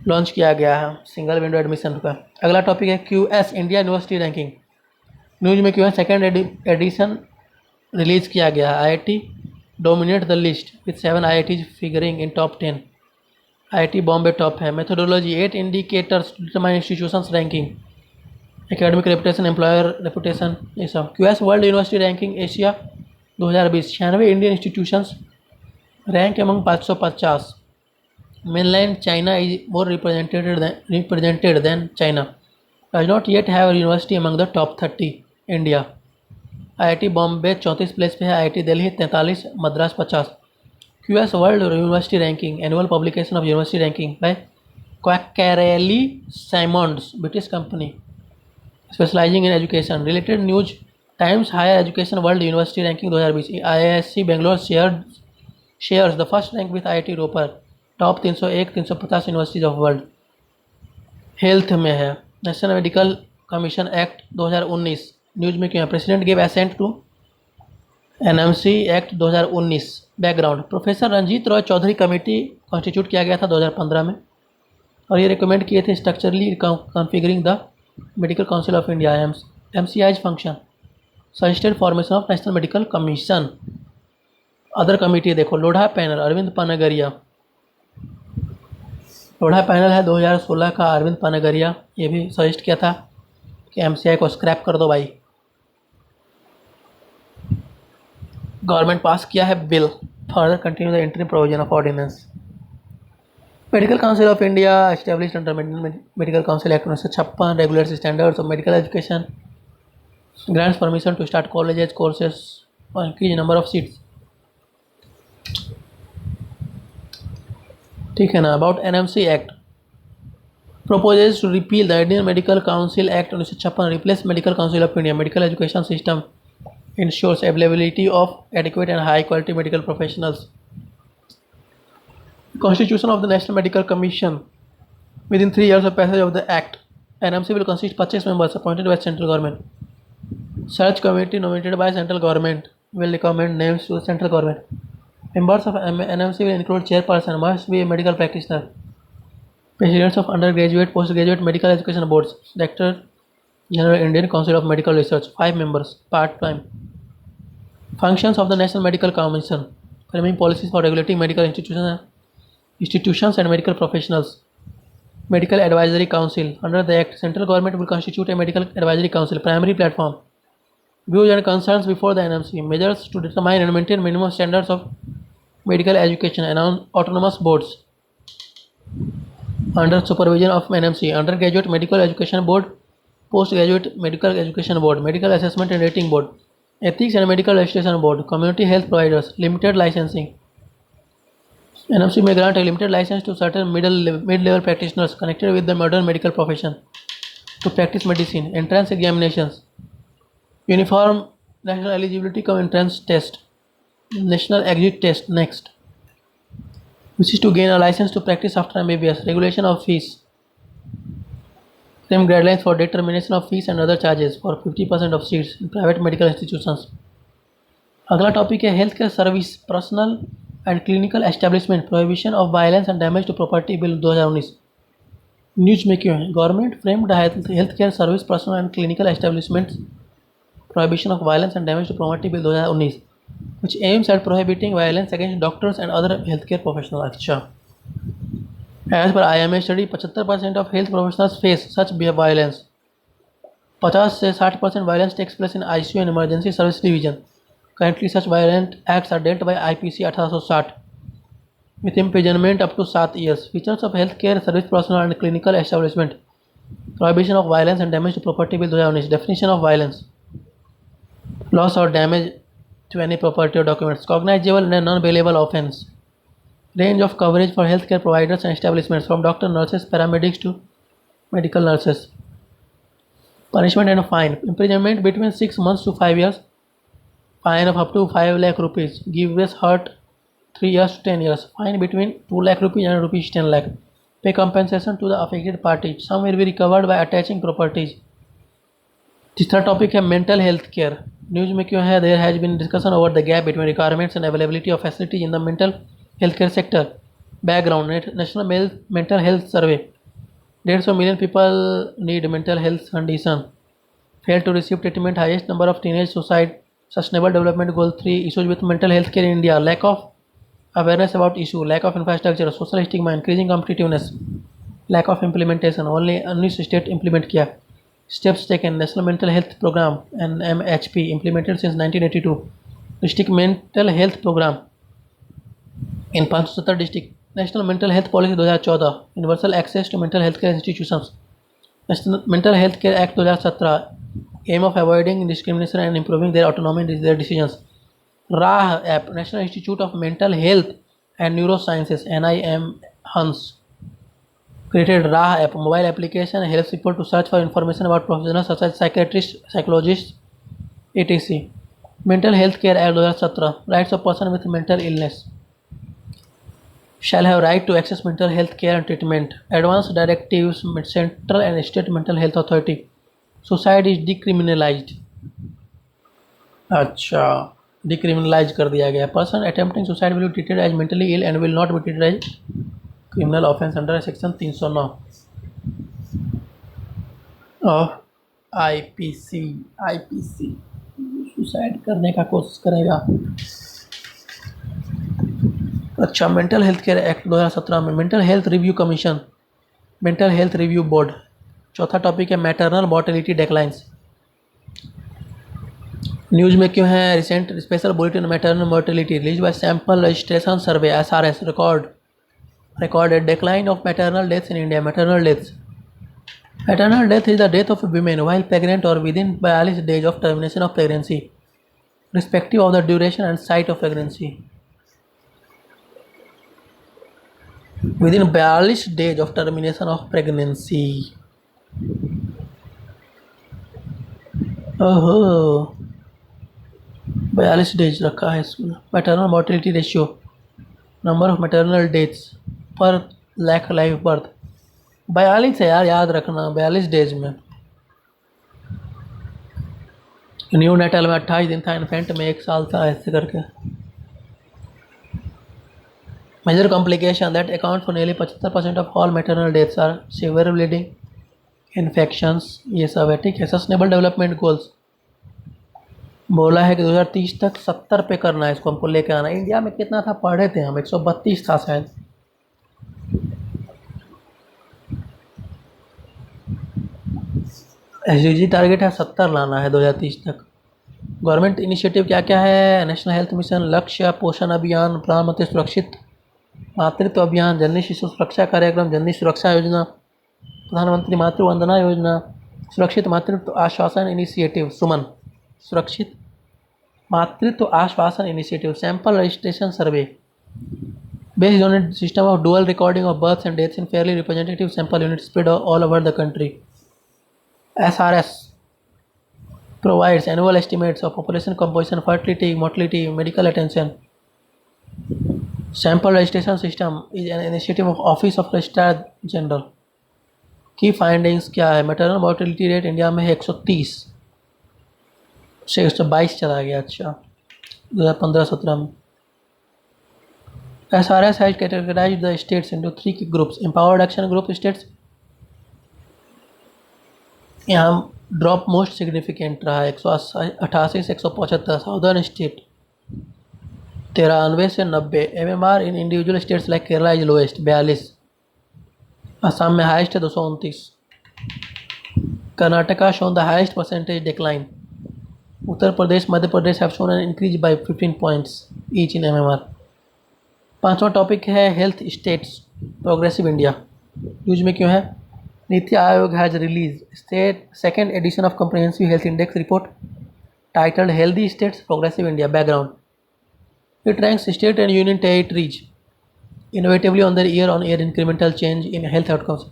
launch किया गया है single window admission का। अगला topic है QS India university ranking. News में क्यों है? सेकेंड एडिशन रिलीज़ किया गया है। IIT dominate the list with 7 IITs figuring in top 10। IIT Bombay top है। Methodology 8 indicators to determine institutions ranking, academic reputation, employer reputation, ये सब। QS world university ranking Asia 2020, 96 Indian institutions rank among 550। Mainland China is more represented than China. Does not yet have a university among the top 30. India. IIT Bombay 34 place पे है, IIT Delhi 43, Madras 50। QS world university ranking annual publication of university ranking by Quacquarelli Symonds British company specialising in education. Related news Times higher education world university ranking 2020। IISc Bangalore shares the first rank with IIT Ropar top 301-350 universities of world. Health में है national medical commission act 2019। News में क्यों है? President give assent to NMC act 2019। Background: professor Ranjit Roy Chaudhary committee constitute किया गया था 2015 में, और ये रिकमेंड किए थे structurally configuring the medical council of India. MCI's function suggested formation of national medical commission. Other committee देखो, लोढ़ा पैनल अरविंद पानागरिया, लोढ़ा पैनल है 2016 का अरविंद पानागरिया, ये भी सजेस्ट किया था कि MCI को स्क्रैप कर दो भाई। गवर्नमेंट पास किया है bill further continue the interim provision of ordinance. Medical council of India established under medical council act 1956 regulates standards of medical education, grants permission to start colleges courses or increase number of seats। ठीक है ना। About NMC act proposes to repeal the Indian Medical Council Act 1956, replace Medical Council of India। Medical education system ensures availability of adequate and high quality medical professionals। Constitution of the National Medical Commission: within 3 years of passage of the act, NMC will consist 25 members appointed by central government। Search committee nominated by central government will recommend names to the central government। Members of NMC will include chairperson, must be a medical practitioner, presidents of undergraduate, postgraduate medical education boards, Director General Indian Council of Medical Research, 5 members, part-time। Functions of the National Medical Commission: framing policies for regulating medical institutions and medical professionals। Medical Advisory Council: under the Act, central government will constitute a medical advisory council, primary platform, views and concerns before the NMC, measures to determine and maintain minimum standards of medical education, announce autonomous boards under supervision of NMC, undergraduate medical education board, postgraduate medical education board, medical assessment and rating board, ethics and medical registration board, community health providers, limited licensing। NMC may grant a limited license to certain mid-level practitioners connected with the modern medical profession to practice medicine। Entrance examinations: uniform national eligibility cum entrance test, national exit test next, which is to gain a license to practice after MBBS। Regulation of fees: frame guidelines for determination of fees and other charges for 50% of seats in private medical institutions। अगला topic है health care service personal and clinical establishment, prohibition of violence and damage to property bill 2019। News में क्यों है? Government framed health care service personal and clinical establishments prohibition of violence and damage to property bill 2019 which aims at prohibiting violence against doctors and other healthcare professionals. अच्छा, as per IMA study 75% of health professionals face such violence. 50 से 60% violence takes place in ICU and emergency service division. Currently such violent acts are dealt by IPC 1860 with imprisonment up to 7 years. Features of healthcare service personnel and clinical establishment. Prohibition of violence and damage to property bill 2019. Definition of violence: loss or damage to any property or documents. Cognizable and non-bailable offence. Range of coverage for healthcare providers and establishments from doctor, nurses, paramedics to medical nurses. Punishment and fine: imprisonment between 6 months to 5 years, fine of up to 5 lakh rupees, grievous hurt 3 years to 10 years, fine between 2 lakh rupees and rupees 10 lakh, pay compensation to the affected party, some will be recovered by attaching properties. तीसरा topic है mental health care. News में क्यों है? There has been discussion over the gap between requirements and availability of facilities in the mental health care sector. Background: national mental health survey, 150 million people need mental health condition, fail to receive treatment, highest number of teenage suicide, sustainable development goal 3, issues with mental health care in India, lack of awareness about issue, lack of infrastructure, social stigma, increasing competitiveness, lack of implementation, only 19 state implement किया. Steps taken: National Mental Health Program NMHP implemented since 1982, district mental health program in 570 district, National Mental Health Policy 2014, universal access to mental health care institutions, National Mental Health Care Act 2017, aim of avoiding discrimination and improving their autonomy in their decisions. RAH app, National Institute of Mental Health and Neurosciences NIM HUNS created RAH app, mobile application, helps people to search for information about professionals such as psychiatrists, psychologists, etc. Mental Health Care Act 2017, rights of person with mental illness shall have right to access mental health care and treatment. Advanced directives, central and state mental health authority. Suicide is decriminalized. अच्छा, decriminalise कर दिया गया. Person attempting suicide will be treated as mentally ill and will not be treated as criminal offence under section 309 of IPC. Suicide करने का कोशिश करेगा. अच्छा, mental health care act 2017 में mental health review commission, mental health review board. चौथा topic है maternal mortality डेक्लाइंस. News में क्यों है? Recent special bulletin maternal mortality release by sample registration survey SRS recorded decline of maternal deaths in India. Maternal deaths. Maternal death is the death of women while pregnant or within 42 days of termination of pregnancy, respective of the duration and site of pregnancy. Within 42 days of termination of pregnancy. ओहो, 42 days रखा है इसमें. Maternal mortality ratio, number of maternal deaths पर lakh live birth 42 है यार, याद रखना 42 days में. न्यू नेटल में 28 दिन था, इन्फेंट में 1 साल था, ऐसे करके. Major complication that account for nearly 75% of all maternal deaths are severe bleeding, infections, ये सब है. ठीक है. सस्टेनेबल डेवलपमेंट गोल्स बोला है कि 2030 तक 70 पे करना है, इसको हमको लेकर आना. इंडिया में कितना था पढ़े थे हम? 132 था शायद. SDG टारगेट है 70 लाना है 2030 तक. गवर्नमेंट इनिशिएटिव क्या क्या है? नेशनल हेल्थ मिशन, लक्ष्य पोषण अभियान, प्रधानमंत्री सुरक्षित मातृत्व अभियान, जननी शिशु सुरक्षा कार्यक्रम, जननी सुरक्षा योजना, प्रधानमंत्री मातृ वंदना योजना, सुरक्षित मातृत्व आश्वासन इनिशिएटिव सुमन, सुरक्षित मातृत्व आश्वासन initiative, sample registration survey based on a system of dual recording of births and deaths in fairly representative sample units spread all over the country. SRS provides annual estimates of population composition, fertility, mortality, medical attention. Sample registration system is an initiative of Office of Registrar General. की findings क्या है? Maternal mortality rate India में है 130 से 122 चला गया. अच्छा, 2015-17 में. SRS has categorized the states into 3 groups: empowered action group states, यहाँ ड्रॉप मोस्ट सिग्निफिकेंट रहा है 188 से 175, साउदर्न स्टेट 93 से 90, MMR in individual states like Kerala is lowest 42, Assam में हाइस्ट है 229, Karnataka shown the highest percentage decline, Uttar Pradesh Madhya Pradesh have shown an increase by 15 points each in MMR। पांचवा topic है health states progressive India. News में क्यों है? NITI Aayog has release state second edition of comprehensive health index report titled healthy states progressive India. Background, it ranks state and union territories innovatively on their year-on-year incremental change in health outcomes.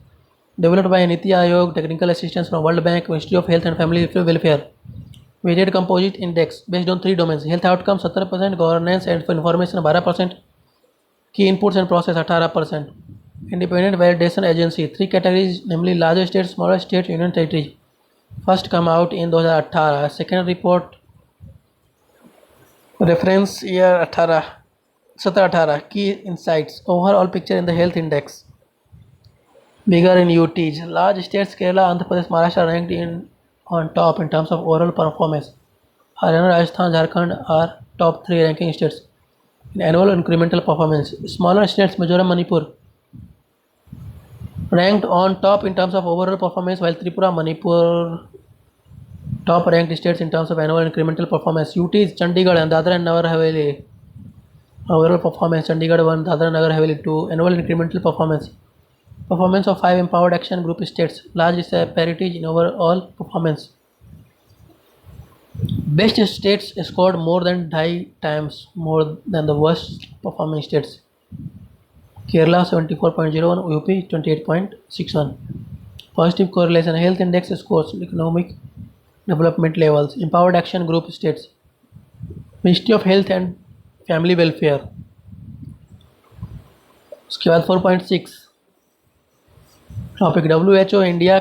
Developed by Niti Aayog, technical assistance from World Bank, Ministry of Health and Family Welfare. Weighted composite index based on three domains: health outcomes 70%, governance and information 12%, key inputs and process 18%. Independent validation agency, three categories, namely larger states, smaller states, union territories. First come out in 2018. Second report reference year 17-18 की insights overall picture in the health index bigger in UTs large states Kerala Andhra Pradesh Maharashtra ranked in on top in terms of overall performance. Haryana Rajasthan Jharkhand are top 3 ranking states in annual incremental performance. Smaller states Mizoram Manipur ranked on top in terms of overall performance, while Tripura, Manipur top ranked states in terms of annual incremental performance. UTs Chandigarh and Dadra and Nagar Haveli overall performance, Chandigarh 1, Dadra and Nagar Haveli 2, annual incremental performance. Performance of 5 empowered action group states, large disparities in overall performance. Best states scored more than 2.5 times more than the worst performing states. Kerala 74.01, UP 28.61. Positive correlation, health index scores, economic development levels, empowered action group states, Ministry of Health and Family Welfare. उसके बाद 4.6 topic WHO India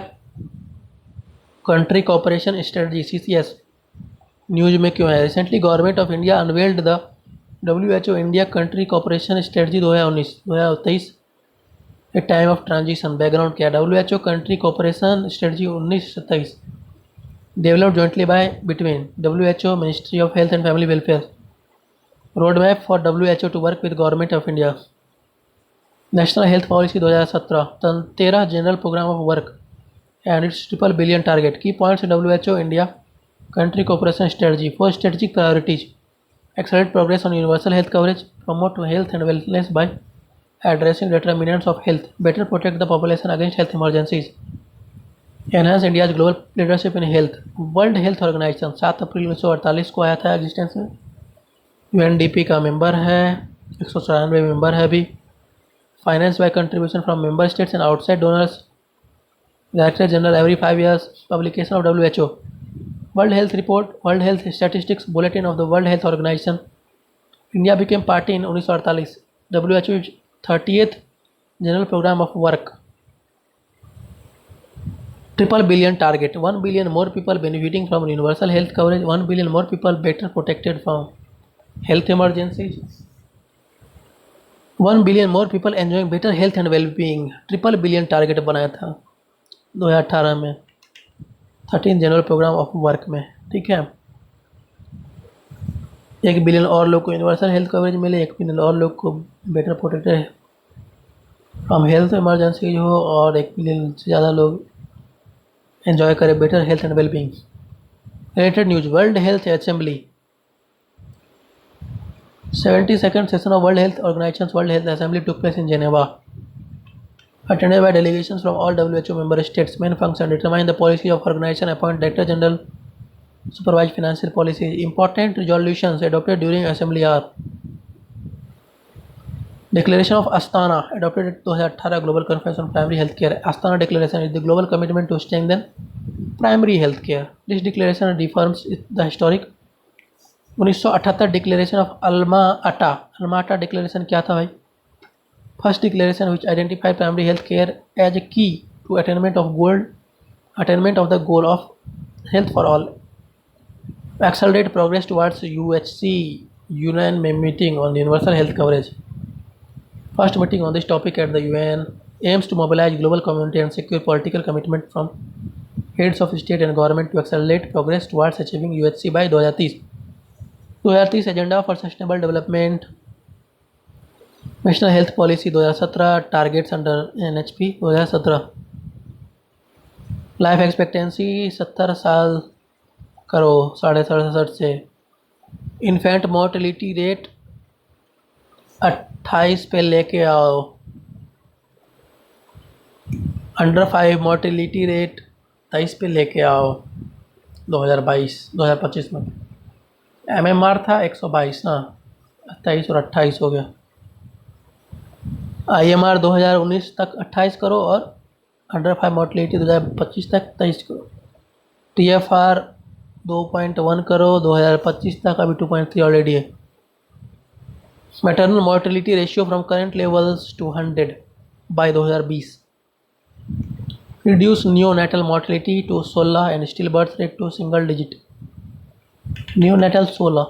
country cooperation strategy CCS। News में क्यों है? Recently government of India unveiled the WHO India country cooperation strategy 2019-2023 a time of transition. Background क्या है? WHO country cooperation strategy 19-27 developed jointly by between WHO, ministry of health and family welfare, road map for WHO to work with government of India, national health policy 2017, 13 general programme of work and it's $3 billion target. Key points WHO India country cooperation strategy, 4 strategic priorities: accelerate progress on universal health coverage, promote health and wellness by addressing determinants of health, better protect the population against health emergencies, enhance India's global leadership in health। World health organisation 7 अप्रैल 1948 को आया था existence में। UNDP का member है, 194 member है अभी। Finance by contribution from member states and outside donors, director general every 5 years, publication of WHO, World Health Report, World Health Statistics Bulletin of the World Health Organization। India became party in 1948, WHO's 30th General Program of Work, $3 billion target, 1 billion more people benefiting from universal health coverage, 1 billion more people better protected from health emergencies, 1 billion more people enjoying better health and well-being। $3 billion target बनाया था 2018 में 13 general programme of work में। ठीक है, 1 billion और लोग को universal health coverage मिले, 1 बिलियन और लोग को better protected from health emergency हो, और 1 बिलियन से ज़्यादा लोग एंजॉय करें better health and wellbeing. Related news, world health assembly 72nd session of world health organisation world health assembly took place in Geneva, attended by delegations from all WHO member states। Main function: determine the policy of organization, appoint director general, supervise financial policies। Important resolutions adopted during assembly are: Declaration of Astana adopted at 2018 Global Conference on Primary Health Care। Astana Declaration is the global commitment to strengthen primary health care। This declaration reaffirms the historic 1978 Declaration of Alma Ata। Alma Ata Declaration क्या था भाई? First declaration which identified primary health care as a key to attainment of the goal of health for all। Accelerate progress towards UHC UN meeting on universal health coverage। First meeting on this topic at the UN aims to mobilize global community and secure political commitment from heads of state and government to accelerate progress towards achieving UHC by 2030। 2030 agenda for sustainable development, national health policy 2017, targets under NHP 2017। Life expectancy 70 साल करो 67.5 से। Infant mortality rate 28 पे लेके आओ। Under 5 mortality rate 23 पे लेके आओ 2025 में। एमएमआर था 122 ना, 23 और 28 हो गया। आईएमआर 2019 तक 28 करो और अंडर 5 मोर्टेलिटी 2025 तक 23 करो। टीएफआर 2.1 करो 2025 तक, अभी 2.3 ऑलरेडी है। Maternal mortality ratio from current levels to 100 by 2020। Reduce neonatal mortality to 16 and still birth rate to single digit. Neonatal 16,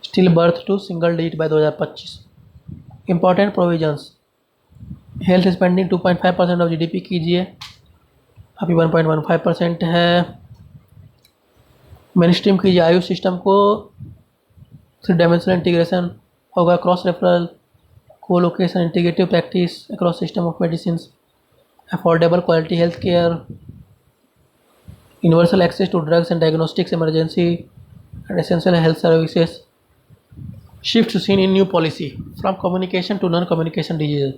still birth to single digit by 2025। Important provisions, health spending 2.5% of GDP कीजिए, अभी 1.15% है। Main stream कीजिए Ayush system को, 3 dimensional integration होगा, cross referral, colocation, integrative practice across system of medicine, affordable quality health care, universal access to drugs and diagnostics, emergency and essential health services. Shift seen in new policy from communication to non communication disease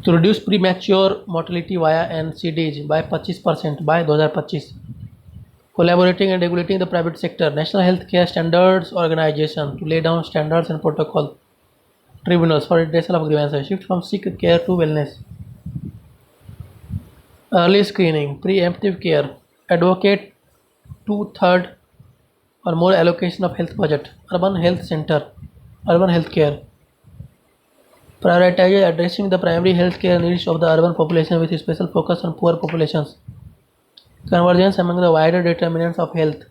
to reduce premature mortality via NCDs by 25% by 2025. Collaborating and regulating the private sector, National Health Care Standards Organization to lay down standards and protocol, tribunals for redressal of grievances, shift from sick care to wellness. Early screening, preemptive care, advocate 2/3 or more allocation of health budget, urban health center, urban health care. Prioritize addressing the primary health care needs of the urban population with special focus on poor populations. Convergence among the wider determinants of health,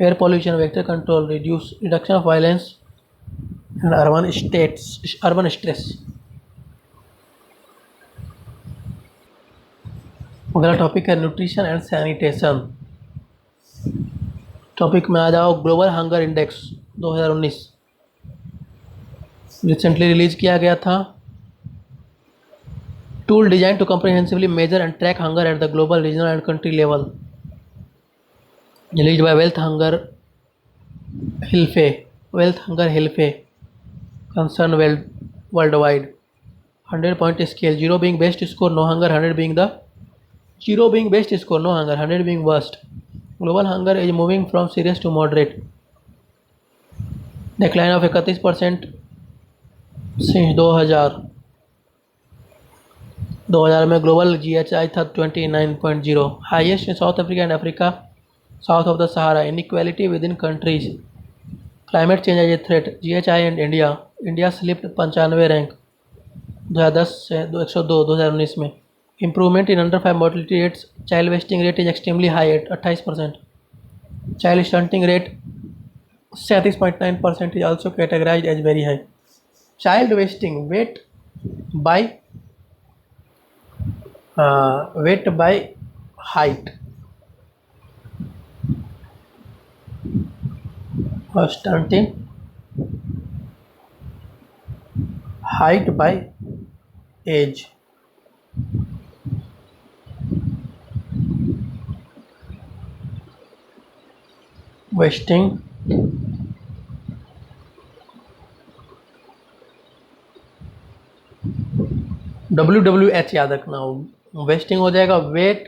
air pollution, vector control, reduction of violence and urban stress. अगला topic है nutrition and sanitation. Topic में आ जाओ, global hunger index 2019 recently release किया गया था। Tool design to comprehensively measure and track hunger at the global, regional and country level, release by Welthungerhilfe Concern Worldwide. 100 point scale, 0 being best score, no hunger, 100 being the 0 being best score, no hunger, 100 being worst. Global hunger is moving from serious to moderate. Decline of 31% since 2000 में global GHI था 29.0, highest in south Africa and Africa south of the Sahara. Inequality within countries, climate change as a threat, GHI and India slipped 95 rank 2010 से 102 2019 में। Improvement in under 5 mortality rates, child wasting rate is extremely high at 28%, child stunting rate 37.9% is also categorised as very high. Child wasting, weight by height, or stunting, height by age, wasting, WWH याद रखना, wasting हो जाएगा weight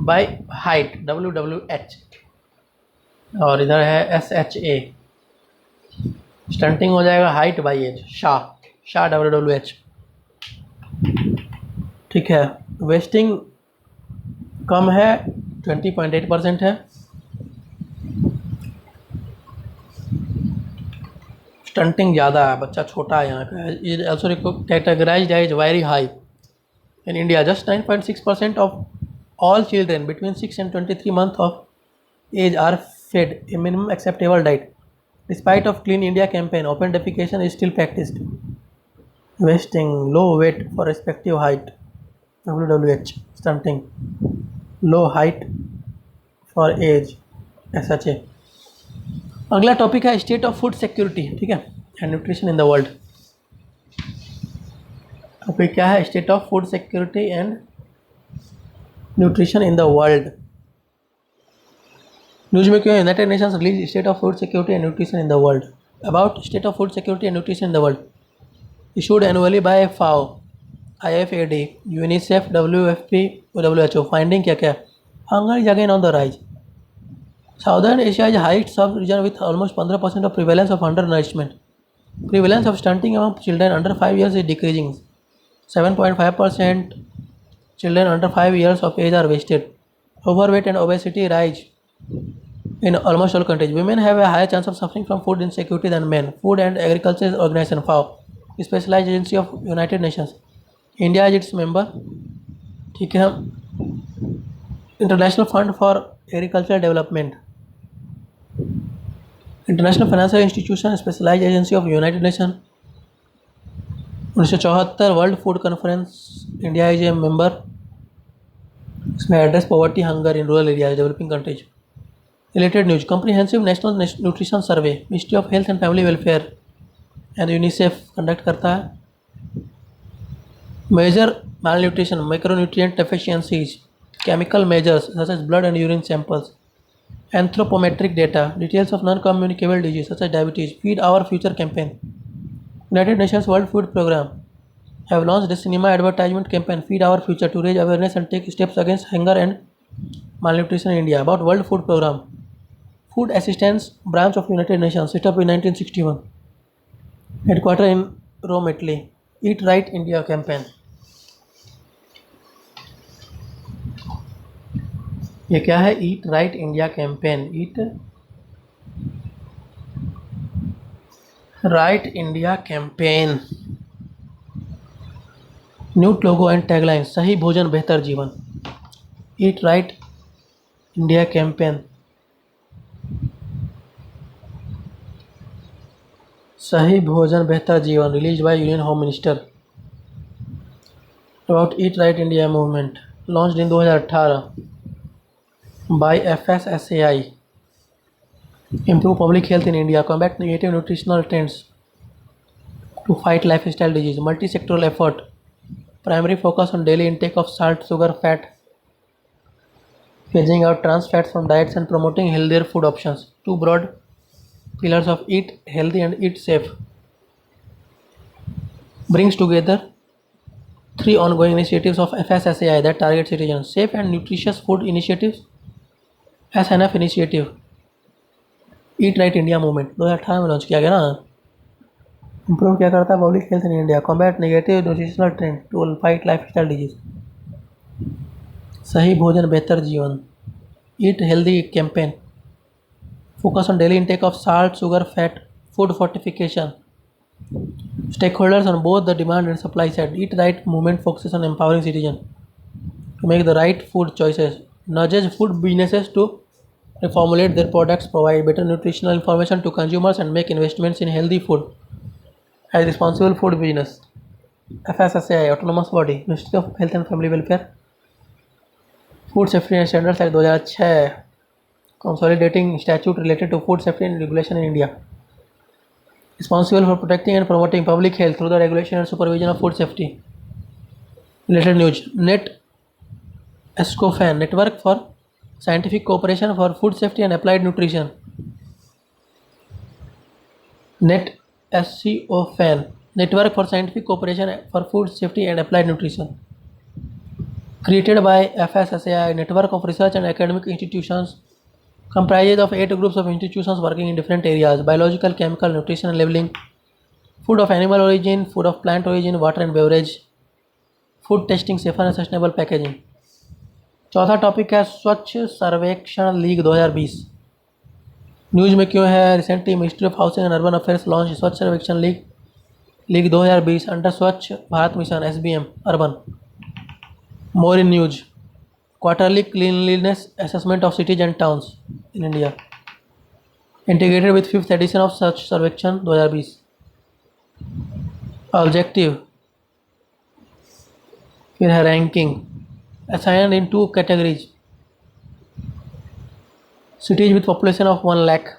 by height WWH, और इधर है SHA, stunting हो जाएगा height by age, शाह WWH। ठीक है, वेस्टिंग कम है 20.8% है, स्टंटिंग ज़्यादा है, बच्चा छोटा है यहाँ का। Is also categorised as very high in India. Just 9.6% of all children between 6 and 23 months of age are fed a minimum acceptable diet. Despite of clean India campaign, open defecation is still practised. wasting, low weight for respective height, WWH, stunting, low height for age, SHA। अगला topic है state of food security, ठीक है, and nutrition in the world. Topic क्या है? State of food security and nutrition in the world. News में क्यों? United Nations release state of food security and nutrition in the world. About state of food security and nutrition in the world issued annually by FAO, IFAD, UNICEF, WFP, WHO। Finding क्या क्या? Hunger is again on the rise. Southern Asia is highest sub-region with almost 15% of prevalence of undernourishment. Prevalence of stunting among children under 5 years is decreasing. 7.5% children under 5 years of age are wasted. Overweight and obesity rise in almost all countries. Women have a higher chance of suffering from food insecurity than men. Food and Agriculture Organization, FAO, specialise agency of United Nations, India is its member, ठीक है। International fund for agriculture development, international financial institution, specialise agency of United Nation. 1974 world food conference, India is a member. इसमें address poverty, hunger in rural area, developing countries. Related news, comprehensive national nutrition survey, ministry of health and family welfare and UNICEF conduct करता है। Measure malnutrition, micronutrient deficiencies, chemical measures such as blood and urine samples, anthropometric data, details of non communicable disease such as diabetes, feed our future campaign. United nations world food programme have launched a cinema advertisement campaign, Feed Our Future, to raise awareness and take steps against hunger and malnutrition in India. About World Food Program, Food Assistance Branch of United Nations, set up in 1961. Headquarter in Rome, Italy. Eat Right India campaign. ये क्या है? Eat Right India campaign. Eat Right India campaign. New logo and tagline, सही भोजन बेहतर जीवन। Eat Right India campaign. सही भोजन बेहतर जीवन, release by union home minister. About eat right India movement, launched in 2018 by FSSAI, improve public health in India, combat negative nutritional trends to fight lifestyle disease, multi sectoral effort, primary focus on daily intake of salt, sugar, fat, phasing out trans fats from diets and promoting healthier food options. Two broad pillars of eat healthy and eat safe brings together three ongoing initiatives of FSSAI that target citizens. Safe and nutritious food initiatives, SNF initiative, Eat Right India movement 2018 में launch किया गया ना। Improve क्या करता है? Public health in India, combat negative nutritional trend to fight lifestyle disease, सही भोजन बेहतर जीवन, eat healthy campaign, focus on daily intake of salt, sugar, fat, food fortification, stakeholders on both the demand and supply side. Eat right movement focuses on empowering citizen to make the right food choices, nudges food businesses to reformulate their products, provide better nutritional information to consumers and make investments in healthy food as responsible food business. FSSAI, autonomous body, Ministry of Health and Family Welfare, Food Safety and Standards Act 2006, consolidating statute related to food safety and regulation in India, responsible for protecting and promoting public health through the regulation and supervision of food safety. Related news, NET-SCOFAN, Network for Scientific Cooperation for Food Safety and Applied Nutrition. NET-SCOFAN, Network for Scientific Cooperation for Food Safety and Applied Nutrition, created by FSSAI, network of research and academic institutions, comprises of 8 groups of institutions working in different areas: biological, chemical, nutrition and labeling, food of animal origin, food of plant origin, water and beverage, food testing, safer and sustainable packaging. चौथा topic है Swachh Survekshan league 2020। News में क्यों है? Recently ministry of housing and urban affairs launch Swachh Survekshan league 2020 under Swachh Bharat mission SBM urban. More in news, quarterly cleanliness assessment of cities and towns in India, integrated with 5th edition of Swachh Survekshan 2020। Objective, फिर है ranking, assigned in 2 categories, cities with population of 1 lakh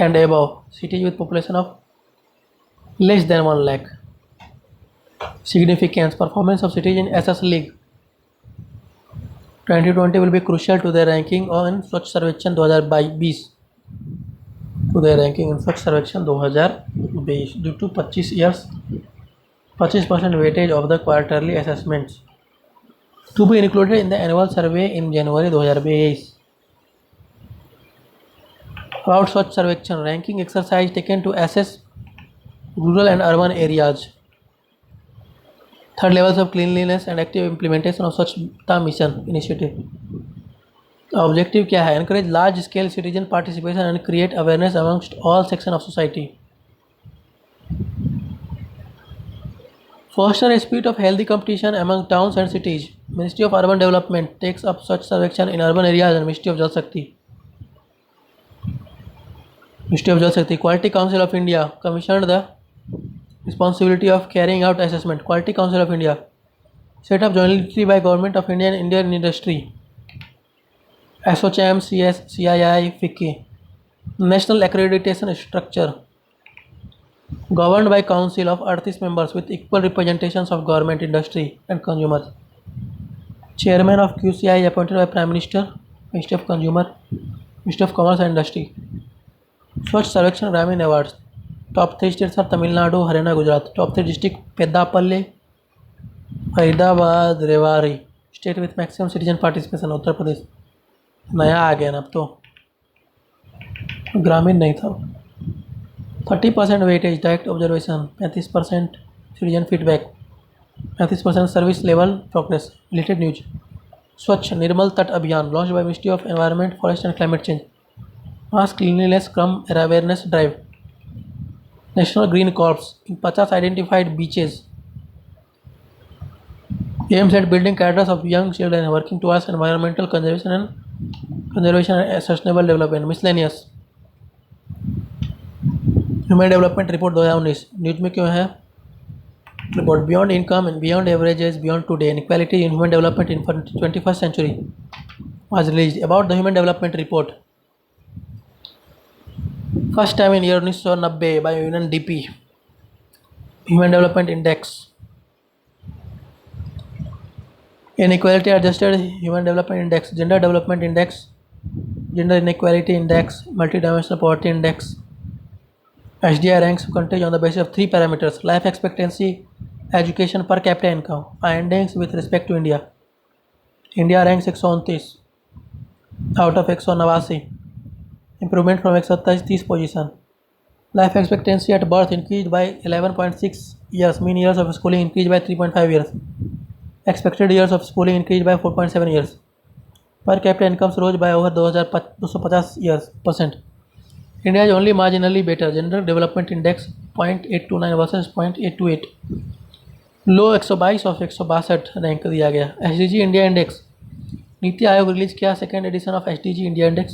and above, cities with population of less than 1 lakh. Significance, performance of cities in SS League 2020 will be crucial to their ranking on Swachh Sarvekhan 2020, to their ranking in Swachh Sarvekhan 2020 due to 25% weightage of the quarterly assessments to be included in the annual survey in January 2020. About Swachh Sarvekhan, ranking exercise taken to assess rural and urban areas. Third, levels of cleanliness and active implementation of Swachhta Mission initiative. Objective क्या है? Encourage large scale citizen participation and create awareness amongst all sections of society. Foster a spirit of healthy competition among towns and cities. Ministry of Urban Development takes up Swachh Sarvekhan in urban areas and Ministry of Jal Shakti. Ministry of Jal Shakti. Quality Council of India commissioned the responsibility of carrying out assessment. Quality Council of India set up jointly by Government of India and Indian industry. ASSOCHAM, CS, CII, FICCI. National accreditation structure governed by council of 38 members with equal representations of government, industry and consumers. Chairman of QCI appointed by Prime Minister, Ministry of Consumer, Ministry of Commerce and Industry. Swachh Sarvekhan Gramin Awards. Top 3 states are Tamil Nadu, Haryana, Gujarat. Top 3 district Peddapalli, Faridabad, Rewari. State with maximum citizen participation Uttar Pradesh. नया आ गया ना अब तो, ग्रामीण नहीं था. 30% weightage direct observation, 35% citizen feedback, 35% service level progress. Related news. Swachh Nirmal Tat Abhiyan launch by ministry of environment, forest and climate change. Mass cleanliness cum awareness drive. National green corps in 50 identified beaches. aims at building cadres of young children working towards environmental conservation and sustainable development. Miscellaneous. Human Development Report 2019. News में क्यों है? Report beyond income and beyond averages beyond today, inequality in human development in 21st century was released. About the Human Development Report. First time in year 1990 by UNDP. Human Development Index. Inequality Adjusted Human Development Index, Gender Development Index, Gender Inequality Index, Multidimensional Poverty Index. HDI ranks countries on the basis of 3 parameters: life expectancy, education, per capita income. Findings with respect to India. India ranks 129 out of 189. Improvement from 127 position. Life expectancy at birth increased by 11.6 years. Mean years of schooling increased by 3.5 years. Expected years of schooling increased by 4.7 years. Per capita incomes rose by over 250%. India is only marginally better. Gender Development Index 0.829 versus 0.828. Low 122 of 162 rank दिया गया. HDG India index. NITI Aayog release किया second edition of HDG India index.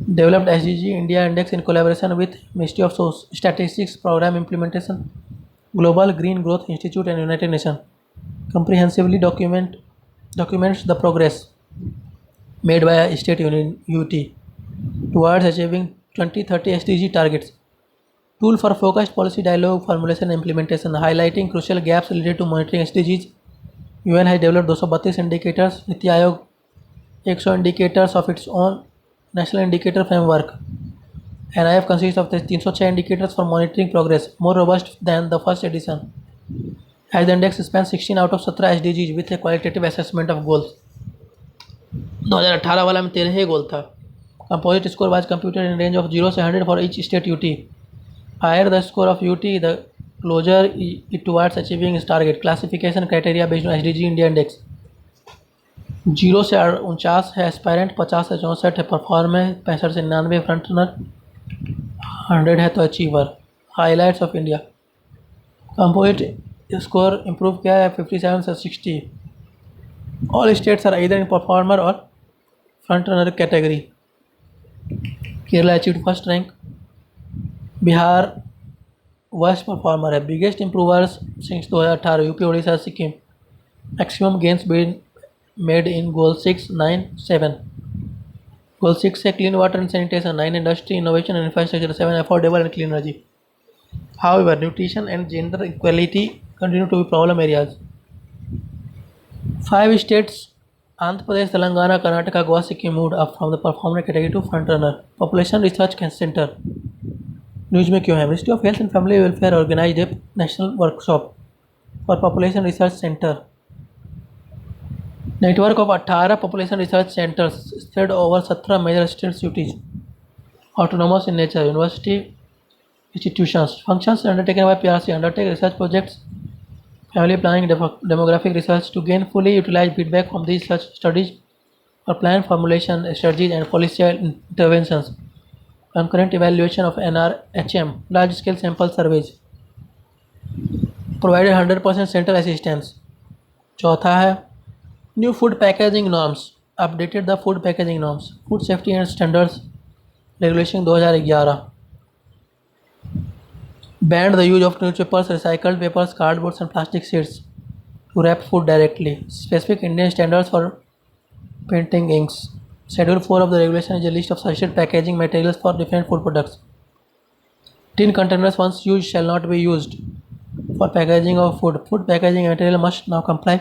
Developed HDG India index in collaboration with ministry of statistics, programme implementation, global green growth institute and united nation. Comprehensively documents the progress made by a state UT towards achieving 2030 SDG targets. Tool for focused policy dialogue, formulation and implementation, highlighting crucial gaps related to monitoring SDGs. UN has developed 232 indicators. Niti Aayog 100 indicators of its own national indicator framework. NIF consists of 306 indicators for monitoring progress, more robust than the first edition. As the index spans 16 out of 17 SDGs with a qualitative assessment of goals. 2018 वाला में 13 ही गोल था. Composite score was computed in range of 0 से 100 for each state UT. Higher the score of UT, the closer it towards achieving its target. Classification criteria based on SDG India Index. 0 से 49 है aspirant, 50 से 64 है performer, 65 से 99 front runner, 100 है तो achiever. Highlights of India. Composite score improve किया है 57 से 60. All states are either in performer or front runner category. Kerala achieved first rank. Bihar worst performer है. Biggest improvers since 2018 UP, Orissa, Sikkim. Maximum gains being made in goal 6, 9, 7. Goal 6 है clean water and sanitation, 9 industry, innovation and infrastructure, 7 affordable and clean energy. However, nutrition and gender equality continue to be problem areas. 5 states Andhra Pradesh, Telangana, Karnataka, Goa, Sikkim moved up from the performer category to frontrunner. Population Research Center. News में क्यों है? Ministry of health and family welfare organised a national workshop for population research centre. Network of 18 population research centres spread over 17 major state cities. Autonomous in nature. University institutions. Functions undertaken by PRC undertake research projects, family planning, demographic research to gain fully utilized feedback from these such studies for plan formulation strategies and policy interventions. Concurrent evaluation of NRHM, large scale sample surveys. Provided 100% central assistance. चौथा है new food packaging norms. Updated the food packaging norms. Food safety and standards regulation 2011. Banned the use of newspapers, recycled papers, cardboards and plastic sheets to wrap food directly. Specific Indian standards for printing inks. Schedule 4 of the regulation is a list of suggested packaging materials for different food products. Tin containers once used shall not be used for packaging of food. Food packaging material must now comply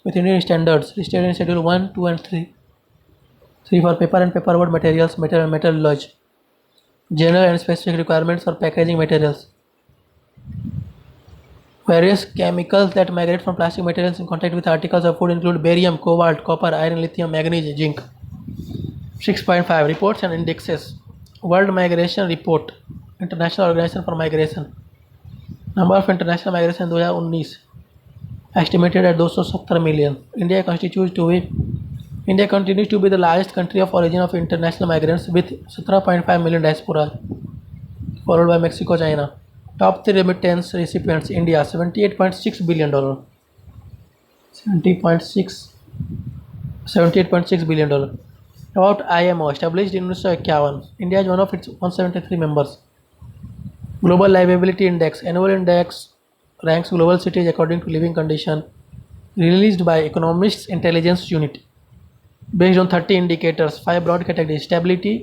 with Indian standards listed in Schedule 1, 2 and 3. 3 for paper and paperboard materials, metal and metallurgy. General and specific requirements for packaging materials. Various chemicals that migrate from plastic materials in contact with articles of food include barium, cobalt, copper, iron, lithium, manganese, zinc. 6.5 Reports and indexes. World Migration Report, International Organization for Migration. Number of international migration 2019 estimated at 270 million. India continues to be the largest country of origin of international migrants with 17.5 million diaspora, followed by Mexico, China. Top 3 remittance recipients: India $78.6 billion. 78.6 billion dollar. About IMO, established in 1951. India is one of its 173 members. Global Livability Index, annual index ranks global cities according to living condition, released by Economists Intelligence Unit, based on 30 indicators, 5 broad categories: stability,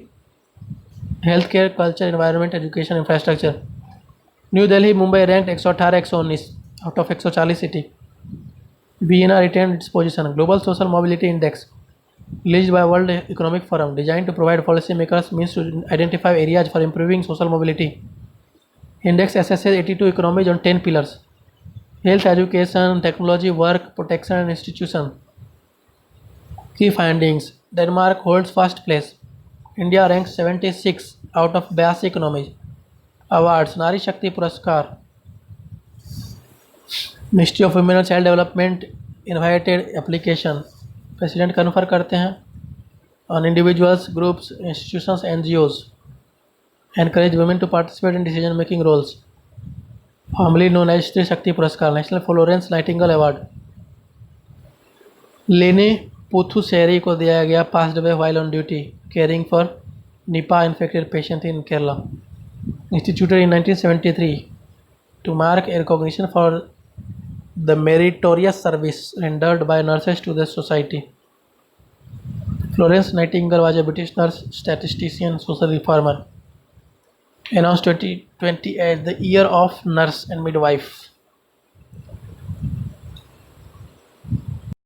healthcare, culture, environment, education, infrastructure. New Delhi, Mumbai ranked 118, 119 out of 140 city. Vienna retained its position. Global Social Mobility Index, released by World Economic Forum, designed to provide policymakers means to identify areas for improving social mobility. Index assesses 82 economies on 10 pillars: health, education, technology, work, protection and institution. Key findings: Denmark holds first place. India ranks 76 out of 82 economies. Awards: Nari Shakti Puraskar. Ministry of women and child development invited application. President confer करते हैं on individuals, groups, institutions, NGOs. Encourage women to participate in decision making roles. Formerly known as Stree Shakti Puraskar. National Florence Nightingale award. Lini Puthussery को दिया गया passed away while on duty caring for Nipah infected patient in Kerala. Instituted in 1973 to mark a recognition for the meritorious service rendered by nurses to the society. Florence Nightingale was a British nurse, statistician, social reformer. Announced 2020 as the Year of Nurse and Midwife.